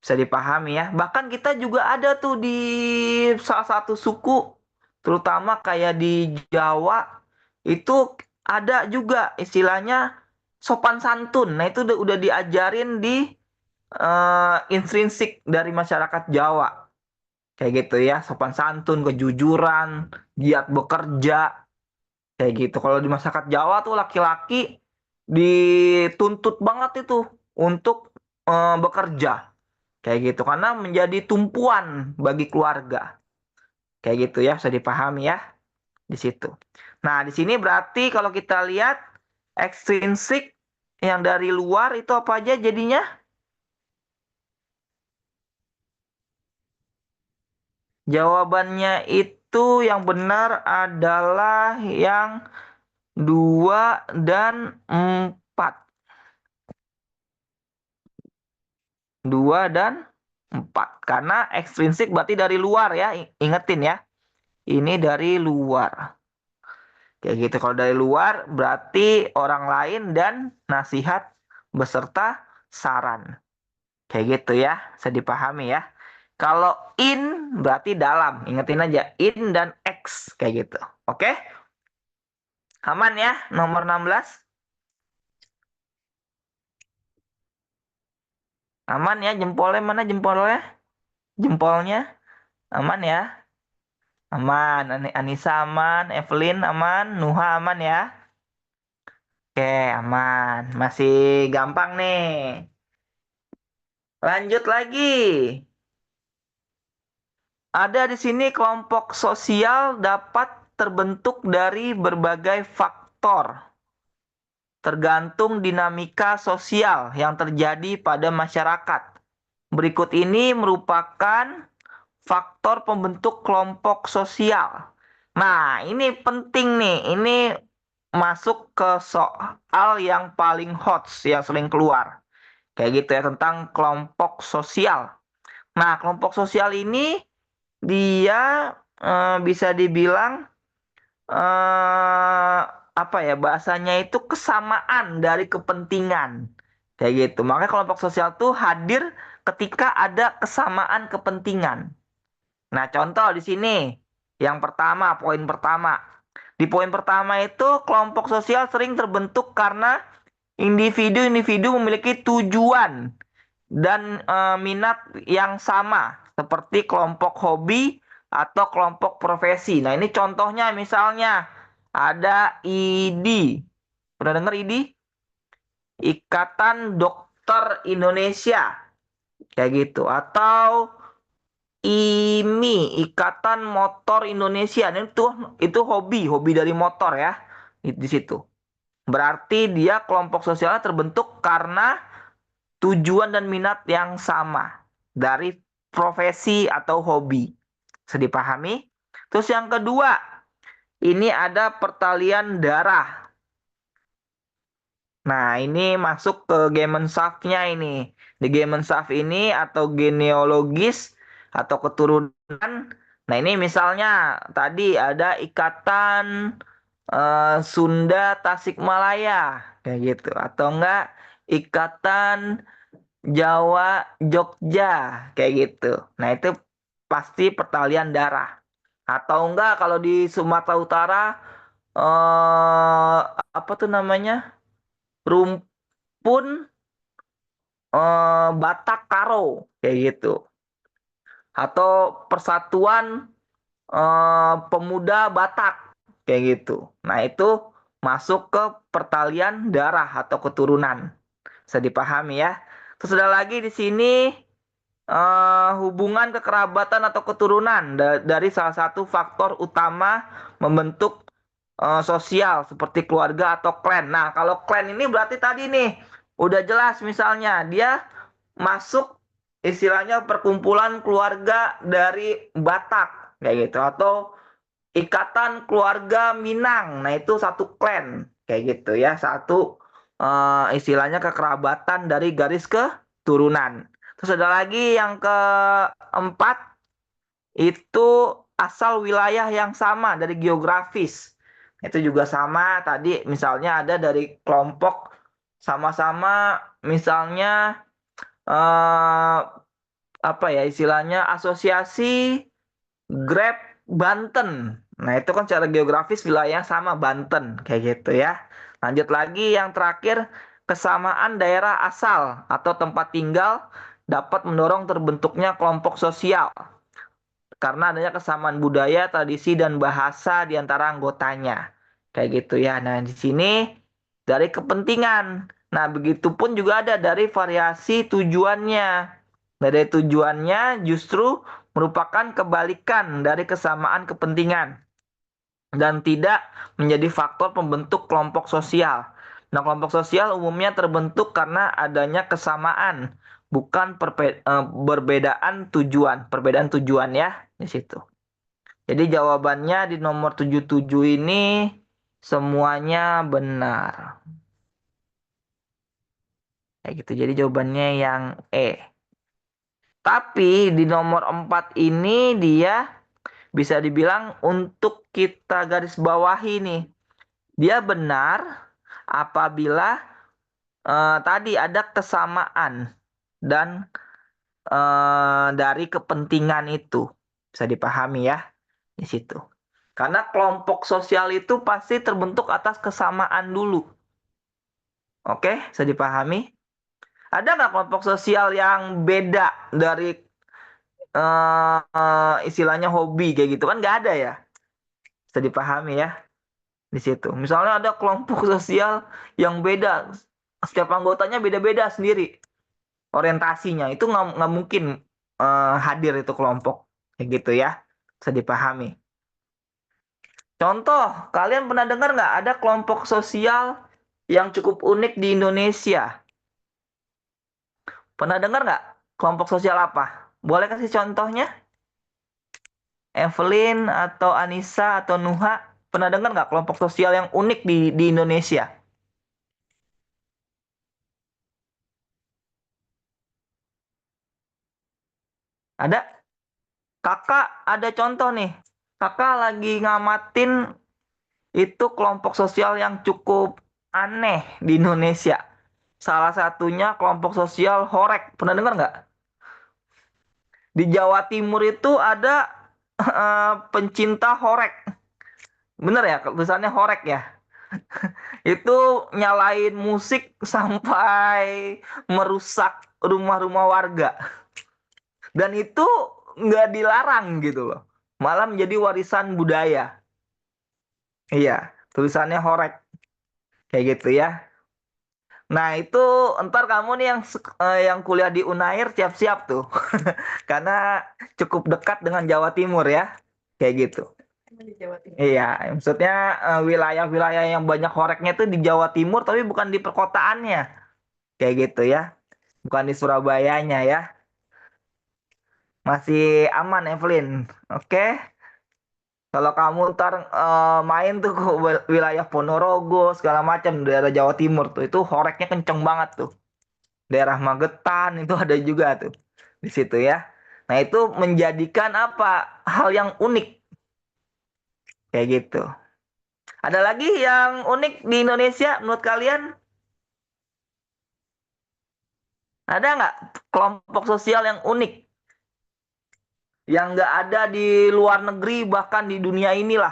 Bisa dipahami ya. Bahkan kita juga ada tuh di salah satu suku, terutama kayak di Jawa, itu ada juga istilahnya sopan santun. Nah, itu udah diajarin di intrinsik dari masyarakat Jawa. Kayak gitu ya, sopan santun, kejujuran, giat bekerja, kayak gitu. Kalau di masyarakat Jawa tuh laki-laki dituntut banget itu untuk bekerja kayak gitu karena menjadi tumpuan bagi keluarga kayak gitu ya, bisa dipahami ya di situ. Nah, di sini berarti kalau kita lihat ekstrinsik yang dari luar itu apa aja jadinya? Jawabannya itu yang benar adalah yang 2 dan 4. 2 dan 4. Karena ekstrinsik berarti dari luar ya. Ingetin ya. Ini dari luar. Kayak gitu. Kalau dari luar berarti orang lain dan nasihat beserta saran. Kayak gitu ya. Bisa dipahami ya. Kalau in berarti dalam. Ingetin aja. In dan X. Kayak gitu. Oke? Aman ya nomor 16? Aman ya, jempolnya mana jempolnya? Jempolnya aman ya? Aman. Anissa aman, Evelyn aman, Nuha aman ya? Oke, aman. Masih gampang nih. Lanjut lagi. Ada di sini kelompok sosial dapat terbentuk dari berbagai faktor, tergantung dinamika sosial yang terjadi pada masyarakat. Berikut ini merupakan faktor pembentuk kelompok sosial. Nah, ini penting nih. Ini masuk ke soal yang paling hot, yang sering keluar. Kayak gitu ya, tentang kelompok sosial. Nah, kelompok sosial ini dia bisa dibilang apa ya, bahasanya itu kesamaan dari kepentingan. Kayak gitu. Makanya kelompok sosial tuh hadir ketika ada kesamaan kepentingan. Nah, contoh di sini. Yang pertama, poin pertama. Di poin pertama itu kelompok sosial sering terbentuk karena individu-individu memiliki tujuan dan minat yang sama, seperti kelompok hobi atau kelompok profesi. Nah, ini contohnya misalnya ada IDI. Pernah dengar IDI? Ikatan Dokter Indonesia. Kayak gitu. Atau IMI, Ikatan Motor Indonesia. Itu hobi dari motor ya. Di situ. Berarti dia kelompok sosialnya terbentuk karena tujuan dan minat yang sama dari profesi atau hobi. Bisa dipahami? Terus yang kedua, ini ada pertalian darah. Nah, ini masuk ke Gemeinschaft-nya ini. Di Gemeinschaft ini atau genealogis atau keturunan. Nah, ini misalnya tadi ada Ikatan Sunda Tasikmalaya kayak gitu, atau enggak Ikatan Jawa Jogja kayak gitu. Nah, itu pasti pertalian darah. Atau enggak kalau di Sumatera Utara apa tuh namanya? Rumpun Batak Karo kayak gitu. Atau Persatuan Pemuda Batak kayak gitu. Nah, itu masuk ke pertalian darah atau keturunan. Bisa dipahami ya. Terus ada lagi di sini hubungan kekerabatan atau keturunan dari salah satu faktor utama membentuk sosial seperti keluarga atau klan. Nah, kalau klan ini berarti tadi nih udah jelas, misalnya dia masuk istilahnya perkumpulan keluarga dari Batak kayak gitu, atau ikatan keluarga Minang. Nah, itu satu klan kayak gitu ya, satu istilahnya kekerabatan dari garis keturunan. Terus ada lagi yang keempat, itu asal wilayah yang sama dari geografis. Itu juga sama tadi, misalnya ada dari kelompok sama-sama misalnya apa ya istilahnya, asosiasi Grab Banten. Nah, itu kan secara geografis wilayah sama, Banten kayak gitu ya. Lanjut lagi yang terakhir, kesamaan daerah asal atau tempat tinggal dapat mendorong terbentuknya kelompok sosial karena adanya kesamaan budaya, tradisi dan bahasa di antara anggotanya. Kayak gitu ya. Nah, di sini dari kepentingan. Nah, begitupun juga ada dari variasi tujuannya. Dari tujuannya justru merupakan kebalikan dari kesamaan kepentingan dan tidak menjadi faktor pembentuk kelompok sosial. Nah, kelompok sosial umumnya terbentuk karena adanya kesamaan, bukan perbedaan tujuan ya di situ. Jadi jawabannya di nomor 77 ini semuanya benar. Kayak gitu. Jadi jawabannya yang E. Tapi di nomor 4 ini dia bisa dibilang untuk kita garis bawahi nih. Dia benar apabila tadi ada kesamaan dan dari kepentingan itu. Bisa dipahami ya di situ. Karena kelompok sosial itu pasti terbentuk atas kesamaan dulu. Oke, bisa dipahami? Ada nggak kelompok sosial yang beda dari istilahnya hobi kayak gitu kan nggak ada ya? Bisa dipahami ya di situ. Misalnya ada kelompok sosial yang beda, setiap anggotanya beda-beda sendiri orientasinya, itu nggak mungkin hadir itu kelompok kayak gitu ya. Bisa dipahami. Contoh, kalian pernah dengar nggak ada kelompok sosial yang cukup unik di Indonesia? Pernah dengar nggak kelompok sosial apa? Boleh kasih contohnya? Evelyn atau Anissa atau Nuha, pernah dengar nggak kelompok sosial yang unik di Indonesia? Ada? Kakak ada contoh nih. Kakak lagi ngamatin itu kelompok sosial yang cukup aneh di Indonesia. Salah satunya kelompok sosial Horek. Pernah dengar nggak? Di Jawa Timur itu ada pencinta Horek. Bener ya, tulisannya Horek ya. Itu nyalain musik sampai merusak rumah-rumah warga. Dan itu nggak dilarang gitu loh. Malah menjadi warisan budaya. Iya, tulisannya Horek. Kayak gitu ya. Nah, itu ntar kamu nih yang kuliah di Unair siap-siap tuh. Karena cukup dekat dengan Jawa Timur ya. Kayak gitu. Iya, maksudnya wilayah-wilayah yang banyak horeknya itu di Jawa Timur tapi bukan di perkotaannya. Kayak gitu ya. Bukan di Surabayanya ya. Masih aman Evelyn. Oke. Kalau kamu ntar main tuh ke wilayah Ponorogo segala macam daerah Jawa Timur tuh itu horeknya kenceng banget tuh. Daerah Magetan itu ada juga tuh di situ ya. Nah, itu menjadikan apa? Hal yang unik kayak gitu. Ada lagi yang unik di Indonesia menurut kalian? Ada nggak kelompok sosial yang unik? Yang nggak ada di luar negeri bahkan di dunia inilah.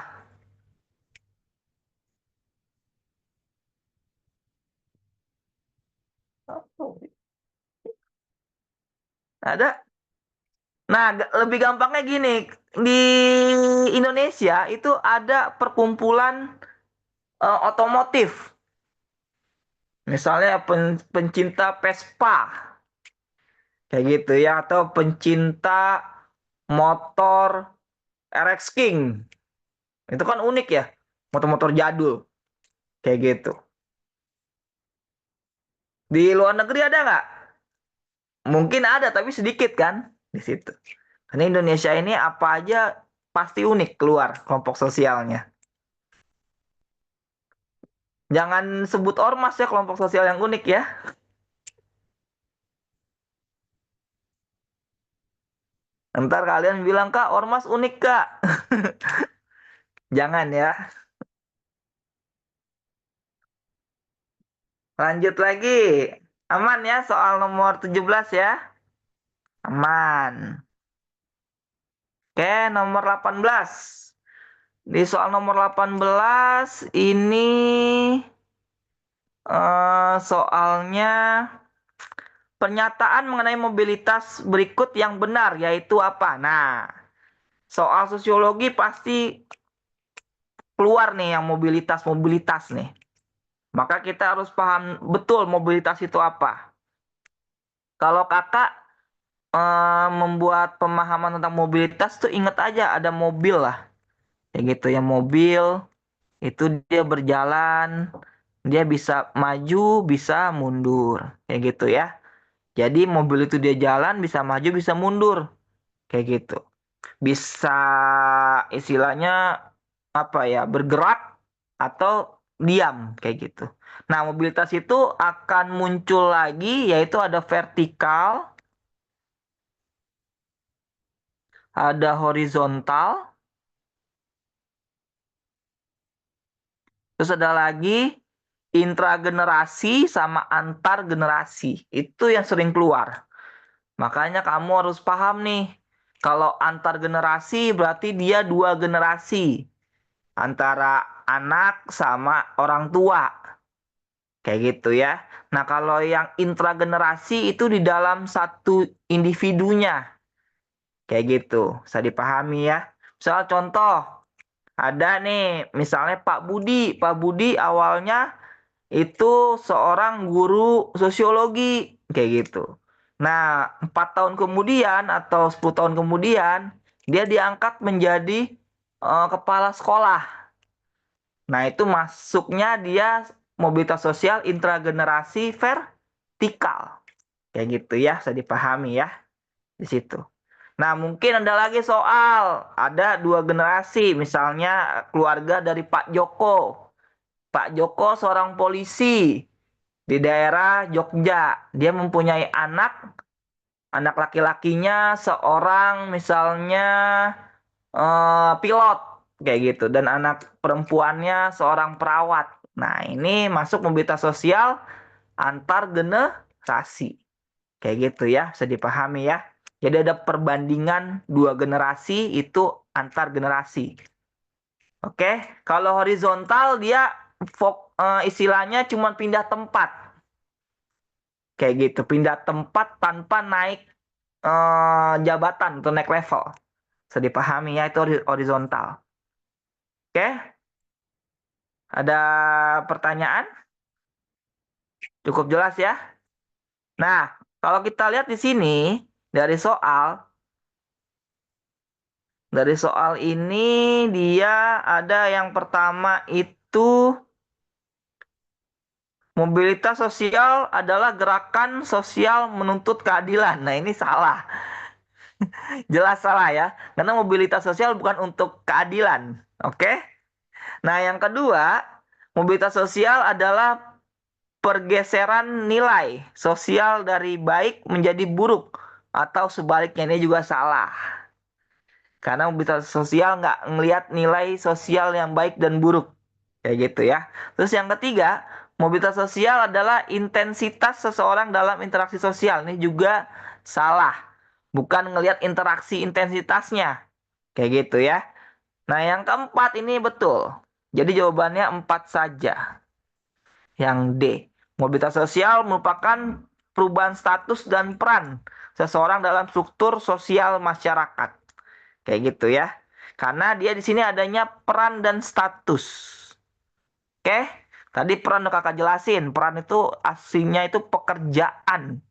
Ada? Nah, lebih gampangnya gini. Di Indonesia itu ada perkumpulan otomotif. Misalnya pencinta Vespa. Kayak gitu ya. Atau pencinta motor RX King. Itu kan unik ya. Motor-motor jadul. Kayak gitu. Di luar negeri ada nggak? Mungkin ada, tapi sedikit kan di situ. Karena Indonesia ini apa aja pasti unik keluar kelompok sosialnya. Jangan sebut ormas ya kelompok sosial yang unik ya. Ntar kalian bilang, Kak, ormas unik, Kak. Jangan ya. Lanjut lagi. Aman ya soal nomor 17 ya. Aman. Oke, nomor 18. Di soal nomor 18 ini soalnya pernyataan mengenai mobilitas berikut yang benar yaitu apa? Nah, soal sosiologi pasti keluar nih yang mobilitas nih. Maka kita harus paham betul mobilitas itu apa. Kalau kakak membuat pemahaman tentang mobilitas tuh ingat aja ada mobil lah. Kayak gitu ya, mobil itu dia berjalan, dia bisa maju, bisa mundur. Kayak gitu ya. Jadi mobil itu dia jalan, bisa maju, bisa mundur. Kayak gitu. Bisa istilahnya apa ya, bergerak atau diam kayak gitu. Nah, mobilitas itu akan muncul lagi yaitu ada vertikal, ada horizontal, terus ada lagi intragenerasi sama antar generasi. Itu yang sering keluar. Makanya kamu harus paham nih. Kalau antar generasi berarti dia dua generasi. Antara anak sama orang tua. Kayak gitu ya. Nah, kalau yang intragenerasi itu di dalam satu individunya. Kayak gitu. Bisa dipahami ya. Misal contoh, ada nih, misalnya Pak Budi. Pak Budi awalnya itu seorang guru sosiologi. Kayak gitu. Nah, 4 tahun kemudian atau 10 tahun kemudian, dia diangkat menjadi kepala sekolah. Nah, itu masuknya dia mobilitas sosial intragenerasi vertikal. Kayak gitu ya, bisa dipahami ya di situ. Nah, mungkin ada lagi soal, ada dua generasi, misalnya keluarga dari Pak Joko. Pak Joko seorang polisi di daerah Jogja. Dia mempunyai anak laki-lakinya seorang misalnya pilot kayak gitu dan anak perempuannya seorang perawat. Nah, ini masuk mobilitas sosial antar generasi. Kayak gitu ya, bisa dipahami ya. Jadi ada perbandingan dua generasi itu antar generasi. Oke, kalau horizontal dia istilahnya cuma pindah tempat. Kayak gitu, pindah tempat tanpa naik jabatan atau naik level. Bisa dipahami ya, itu horizontal. Oke, ada pertanyaan? Cukup jelas ya? Nah, kalau kita lihat di sini dari soal ini dia ada yang pertama itu mobilitas sosial adalah gerakan sosial menuntut keadilan. Nah, ini salah. Jelas salah ya. Karena mobilitas sosial bukan untuk keadilan. Oke? Nah, yang kedua, mobilitas sosial adalah pergeseran nilai sosial dari baik menjadi buruk atau sebaliknya, ini juga salah. Karena mobilitas sosial nggak ngelihat nilai sosial yang baik dan buruk. Kayak gitu ya. Terus yang ketiga, mobilitas sosial adalah intensitas seseorang dalam interaksi sosial. Ini juga salah. Bukan ngelihat interaksi intensitasnya. Kayak gitu ya. Nah, yang keempat ini betul. Jadi jawabannya 4 saja. Yang D. Mobilitas sosial merupakan perubahan status dan peran seseorang dalam struktur sosial masyarakat. Kayak gitu ya. Karena dia di sini adanya peran dan status. Oke? Tadi peran udah kakak jelasin. Peran itu aslinya itu pekerjaan.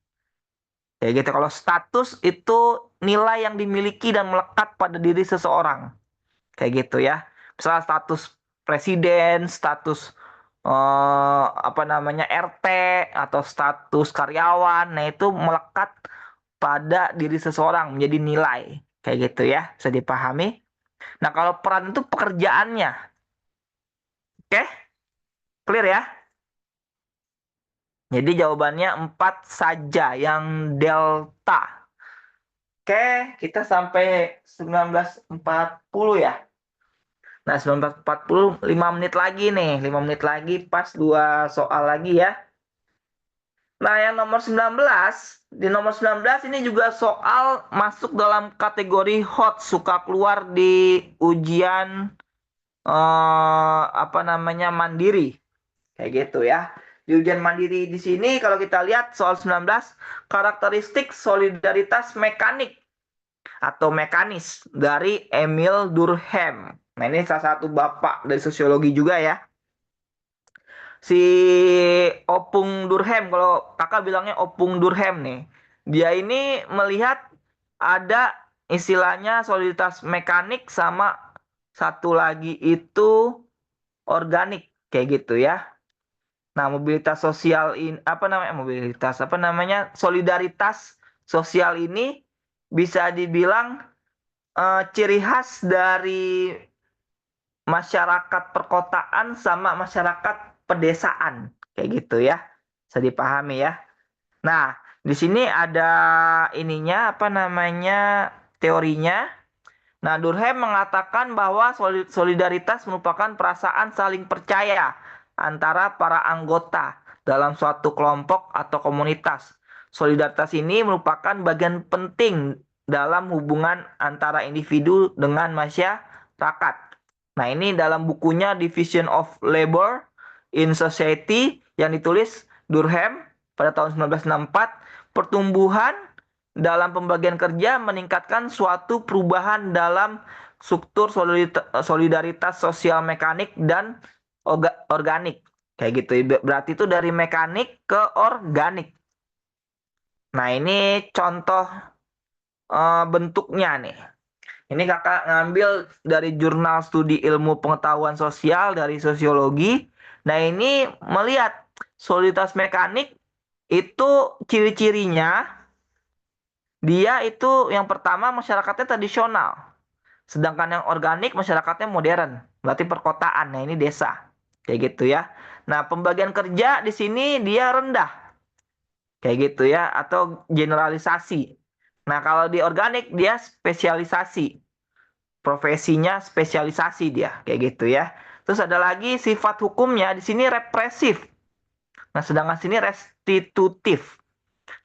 Kayak gitu. Kalau status itu nilai yang dimiliki dan melekat pada diri seseorang. Kayak gitu ya. Misalnya status presiden, status apa namanya RT atau status karyawan. Nah, itu melekat pada diri seseorang menjadi nilai. Kayak gitu ya. Bisa dipahami? Nah, kalau peran itu pekerjaannya. Oke? Clear ya? Jadi jawabannya 4 saja yang delta. Oke, kita sampai 19.40 ya. Nah, 19.40, 5 menit lagi nih. 5 menit lagi pas 2 soal lagi ya. Nah, yang nomor 19, di nomor 19 ini juga soal masuk dalam kategori hot, suka keluar di ujian apa namanya mandiri. Kayak gitu ya. Di ujian mandiri di sini kalau kita lihat soal 19, karakteristik solidaritas mekanik atau mekanis dari Emil Durkheim. Nah, ini salah satu bapak dari sosiologi juga ya. si Opung Durkheim, kalau kakak bilangnya Opung Durkheim nih. Dia ini melihat ada istilahnya soliditas mekanik sama satu lagi itu organik kayak gitu ya. Nah, mobilitas sosial ini apa namanya solidaritas sosial ini bisa dibilang ciri khas dari masyarakat perkotaan sama masyarakat pedesaan kayak gitu ya. Bisa dipahami ya. Nah, di sini ada ininya apa namanya teorinya. Nah, Durkheim mengatakan bahwa solidaritas merupakan perasaan saling percaya antara para anggota dalam suatu kelompok atau komunitas. Solidaritas ini merupakan bagian penting dalam hubungan antara individu dengan masyarakat. Nah, ini dalam bukunya Division of Labor in Society yang ditulis Durkheim pada tahun 1964, pertumbuhan dalam pembagian kerja meningkatkan suatu perubahan dalam struktur solidaritas sosial mekanik dan organik. Kayak gitu. Berarti itu dari mekanik ke organik. Nah, ini contoh bentuknya nih. Ini kakak ngambil dari jurnal studi ilmu pengetahuan sosial dari sosiologi. Nah, ini melihat soliditas mekanik itu ciri-cirinya dia itu yang pertama masyarakatnya tradisional. Sedangkan yang organik masyarakatnya modern. Berarti perkotaan. Nah, ini desa. Kayak gitu ya. Nah, pembagian kerja di sini dia rendah. Kayak gitu ya. Atau generalisasi. Nah, kalau di organik dia spesialisasi. Profesinya spesialisasi dia. Kayak gitu ya. Terus ada lagi sifat hukumnya di sini represif. Nah, sedangkan sini restitutif.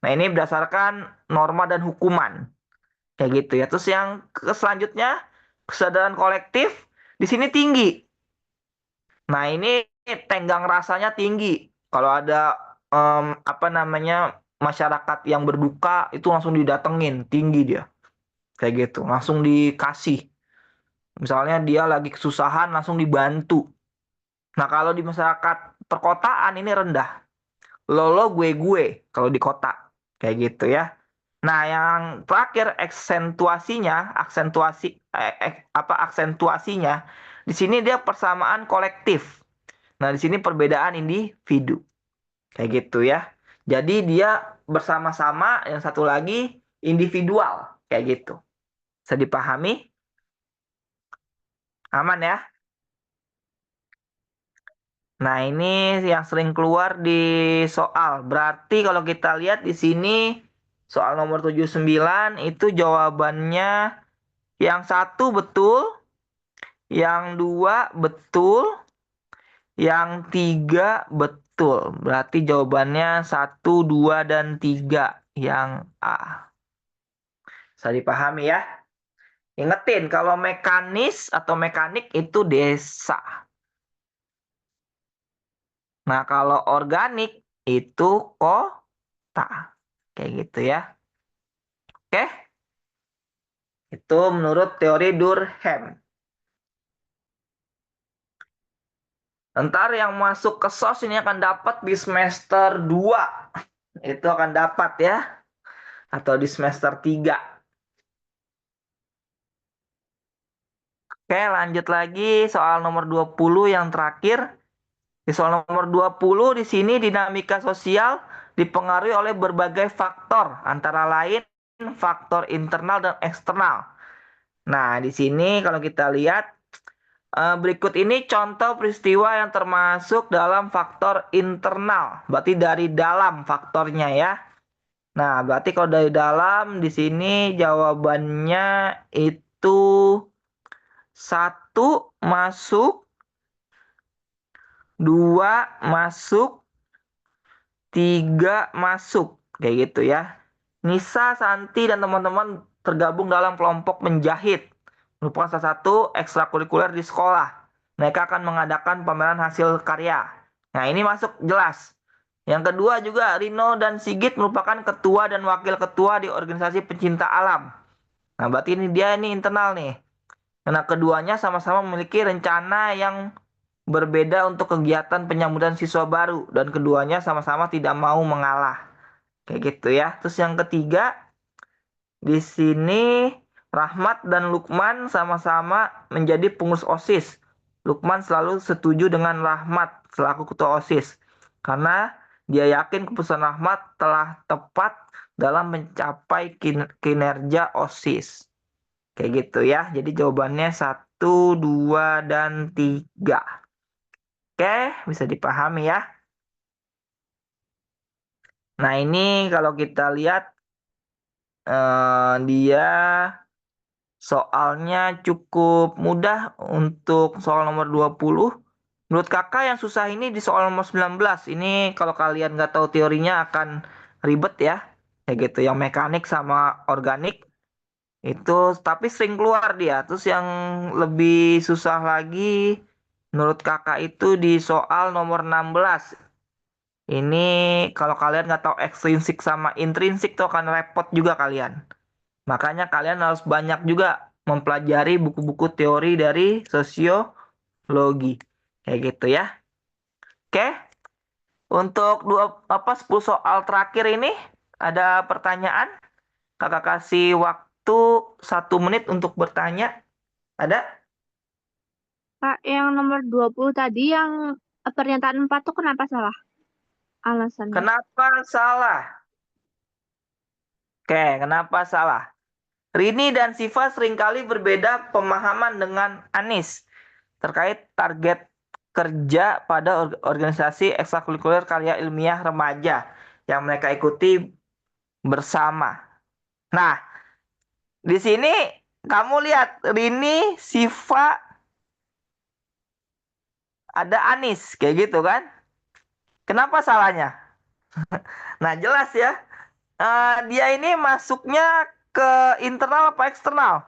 Nah, ini berdasarkan norma dan hukuman. Kayak gitu ya. Terus yang selanjutnya kesadaran kolektif di sini tinggi. Nah, ini tenggang rasanya tinggi. Kalau ada apa namanya masyarakat yang berduka itu langsung didatengin, tinggi dia. Kayak gitu, langsung dikasih. Misalnya dia lagi kesusahan langsung dibantu. Nah, kalau di masyarakat perkotaan ini rendah. Lo gue kalau di kota. Kayak gitu ya. Nah, yang terakhir aksentuasinya di sini dia persamaan kolektif. Nah, di sini perbedaan individu. Kayak gitu ya. Jadi dia bersama-sama, yang satu lagi individual. Kayak gitu. Bisa dipahami? Aman ya? Nah, ini yang sering keluar di soal. Berarti kalau kita lihat di sini soal nomor 79 itu jawabannya yang satu betul, yang dua betul, yang tiga betul. Berarti jawabannya 1, 2, dan 3 yang A. Bisa dipahami ya? Ingetin kalau mekanis atau mekanik itu desa. Nah, kalau organik itu kota. Kayak gitu ya. Oke? Itu menurut teori Durkheim. Ntar yang masuk ke SOS ini akan dapat di semester 2. Itu akan dapat ya. Atau di semester 3. Oke, lanjut lagi soal nomor 20 yang terakhir. Di soal nomor 20 di sini dinamika sosial dipengaruhi oleh berbagai faktor, antara lain faktor internal dan eksternal. Nah, di sini kalau kita lihat berikut ini contoh peristiwa yang termasuk dalam faktor internal. Berarti dari dalam faktornya ya. Nah, berarti kalau dari dalam di sini jawabannya itu 1 masuk, 2 masuk, 3 masuk. Kayak gitu ya. Nisa, Santi, dan teman-teman tergabung dalam kelompok menjahit. Merupakan salah satu ekstrakurikuler di sekolah. Mereka akan mengadakan pameran hasil karya. Nah, ini masuk jelas. Yang kedua juga, Rino dan Sigit merupakan ketua dan wakil ketua di organisasi pencinta alam. Nah, berarti ini dia ini internal nih. Karena keduanya sama-sama memiliki rencana yang berbeda untuk kegiatan penyambutan siswa baru dan keduanya sama-sama tidak mau mengalah. Kayak gitu ya. Terus yang ketiga, di sini Rahmat dan Lukman sama-sama menjadi pengurus OSIS. Lukman selalu setuju dengan Rahmat selaku ketua OSIS karena dia yakin keputusan Rahmat telah tepat dalam mencapai kinerja OSIS. Kayak gitu ya. Jadi jawabannya 1, 2, dan 3. Oke, bisa dipahami ya. Nah, ini kalau kita lihat dia soalnya cukup mudah untuk soal nomor 20. Menurut kakak yang susah ini di soal nomor 19. Ini kalau kalian nggak tahu teorinya akan ribet ya. Kayak gitu, yang mekanik sama organik. Itu tapi sering keluar dia. Terus yang lebih susah lagi menurut kakak itu di soal nomor 16. Ini kalau kalian nggak tahu ekstrinsik sama intrinsik tuh akan repot juga kalian. Makanya kalian harus banyak juga mempelajari buku-buku teori dari sosiologi. Kayak gitu ya. Oke. Untuk 10 soal terakhir ini ada pertanyaan. Kakak kasih waktu 1 menit untuk bertanya. Ada? Kak, yang nomor 20 tadi yang pernyataan 4 tuh kenapa salah alasannya? Kenapa salah? Oke, kenapa salah? Rini dan Siva seringkali berbeda pemahaman dengan Anis terkait target kerja pada organisasi ekstrakurikuler karya ilmiah remaja yang mereka ikuti bersama. Nah, di sini kamu lihat Rini, Siva, ada Anis, kayak gitu kan? Kenapa salahnya? Nah, jelas ya. Dia ini masuknya ke internal apa eksternal?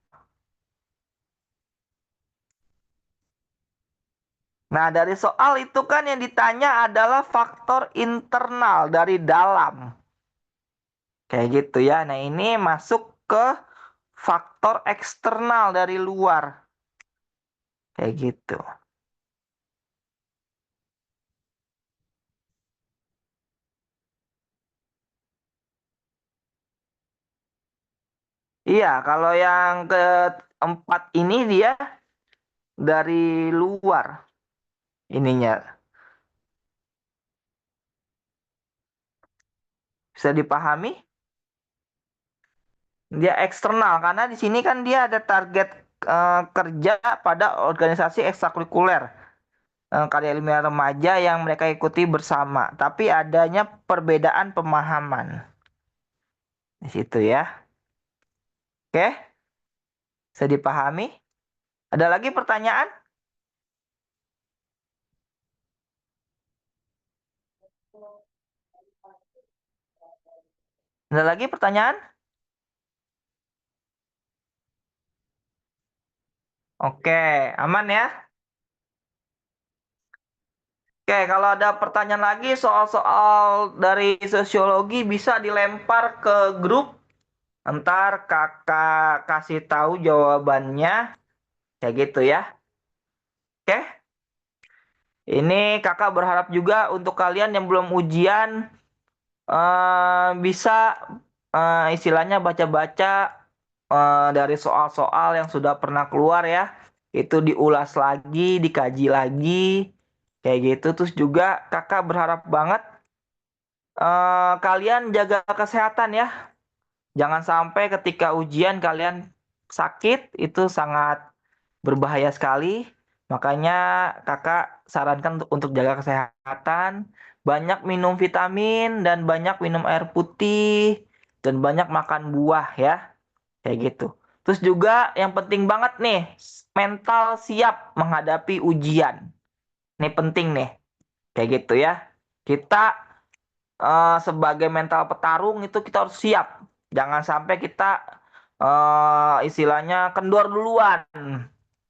Nah, dari soal itu kan yang ditanya adalah faktor internal dari dalam. Kayak gitu ya. Nah, ini masuk ke faktor eksternal dari luar. Kayak gitu. Iya, kalau yang keempat ini dia dari luar ininya. Bisa dipahami? Dia eksternal karena di sini kan dia ada target kerja pada organisasi ekstrakurikuler karya ilmiah remaja yang mereka ikuti bersama. Tapi adanya perbedaan pemahaman di situ ya. Oke, bisa dipahami? Ada lagi pertanyaan? Ada lagi pertanyaan? Oke, aman ya? Oke, kalau ada pertanyaan lagi soal-soal dari sosiologi bisa dilempar ke grup. Ntar kakak kasih tahu jawabannya. Kayak gitu ya. Oke, ini kakak berharap juga untuk kalian yang belum ujian bisa istilahnya baca-baca dari soal-soal yang sudah pernah keluar ya. Itu diulas lagi, dikaji lagi. Kayak gitu. Terus juga kakak berharap banget kalian jaga kesehatan ya. Jangan sampai ketika ujian kalian sakit, itu sangat berbahaya sekali. Makanya kakak sarankan untuk jaga kesehatan, banyak minum vitamin dan banyak minum air putih dan banyak makan buah ya. Kayak gitu. Terus juga yang penting banget nih, mental siap menghadapi ujian. Ini penting nih. Kayak gitu ya. Kita sebagai mental petarung itu kita harus siap. Jangan sampai kita istilahnya kendor duluan,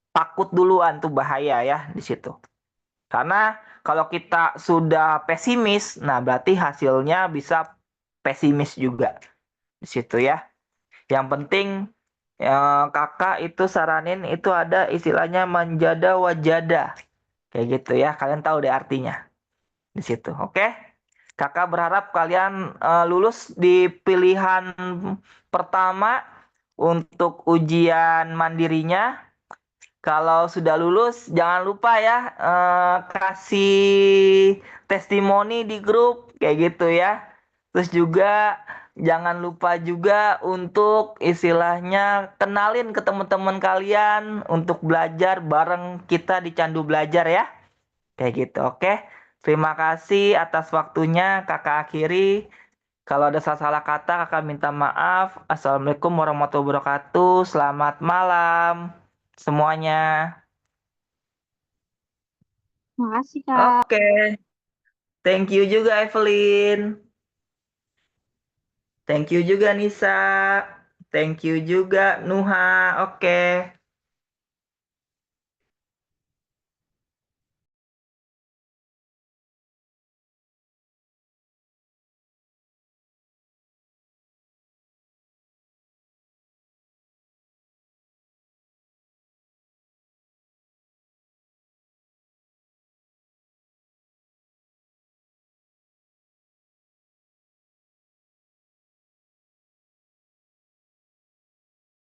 takut duluan tuh bahaya ya di situ. Karena kalau kita sudah pesimis, nah berarti hasilnya bisa pesimis juga di situ ya. Yang penting kakak itu saranin itu ada istilahnya manjada wajada. Kayak gitu ya, kalian tahu deh artinya di situ. Oke? Kakak berharap kalian lulus di pilihan pertama untuk ujian mandirinya. Kalau sudah lulus, jangan lupa ya kasih testimoni di grup kayak gitu ya. Terus juga jangan lupa juga untuk istilahnya kenalin ke teman-teman kalian untuk belajar bareng kita di Candu Belajar ya. Kayak gitu, oke? Terima kasih atas waktunya, Kakak akhiri. Kalau ada salah-salah kata, Kakak minta maaf. Assalamualaikum warahmatullahi wabarakatuh. Selamat malam semuanya. Makasih, Kak. Oke, thank you juga Evelyn. Thank you juga Nisa. Thank you juga Nuha. Oke.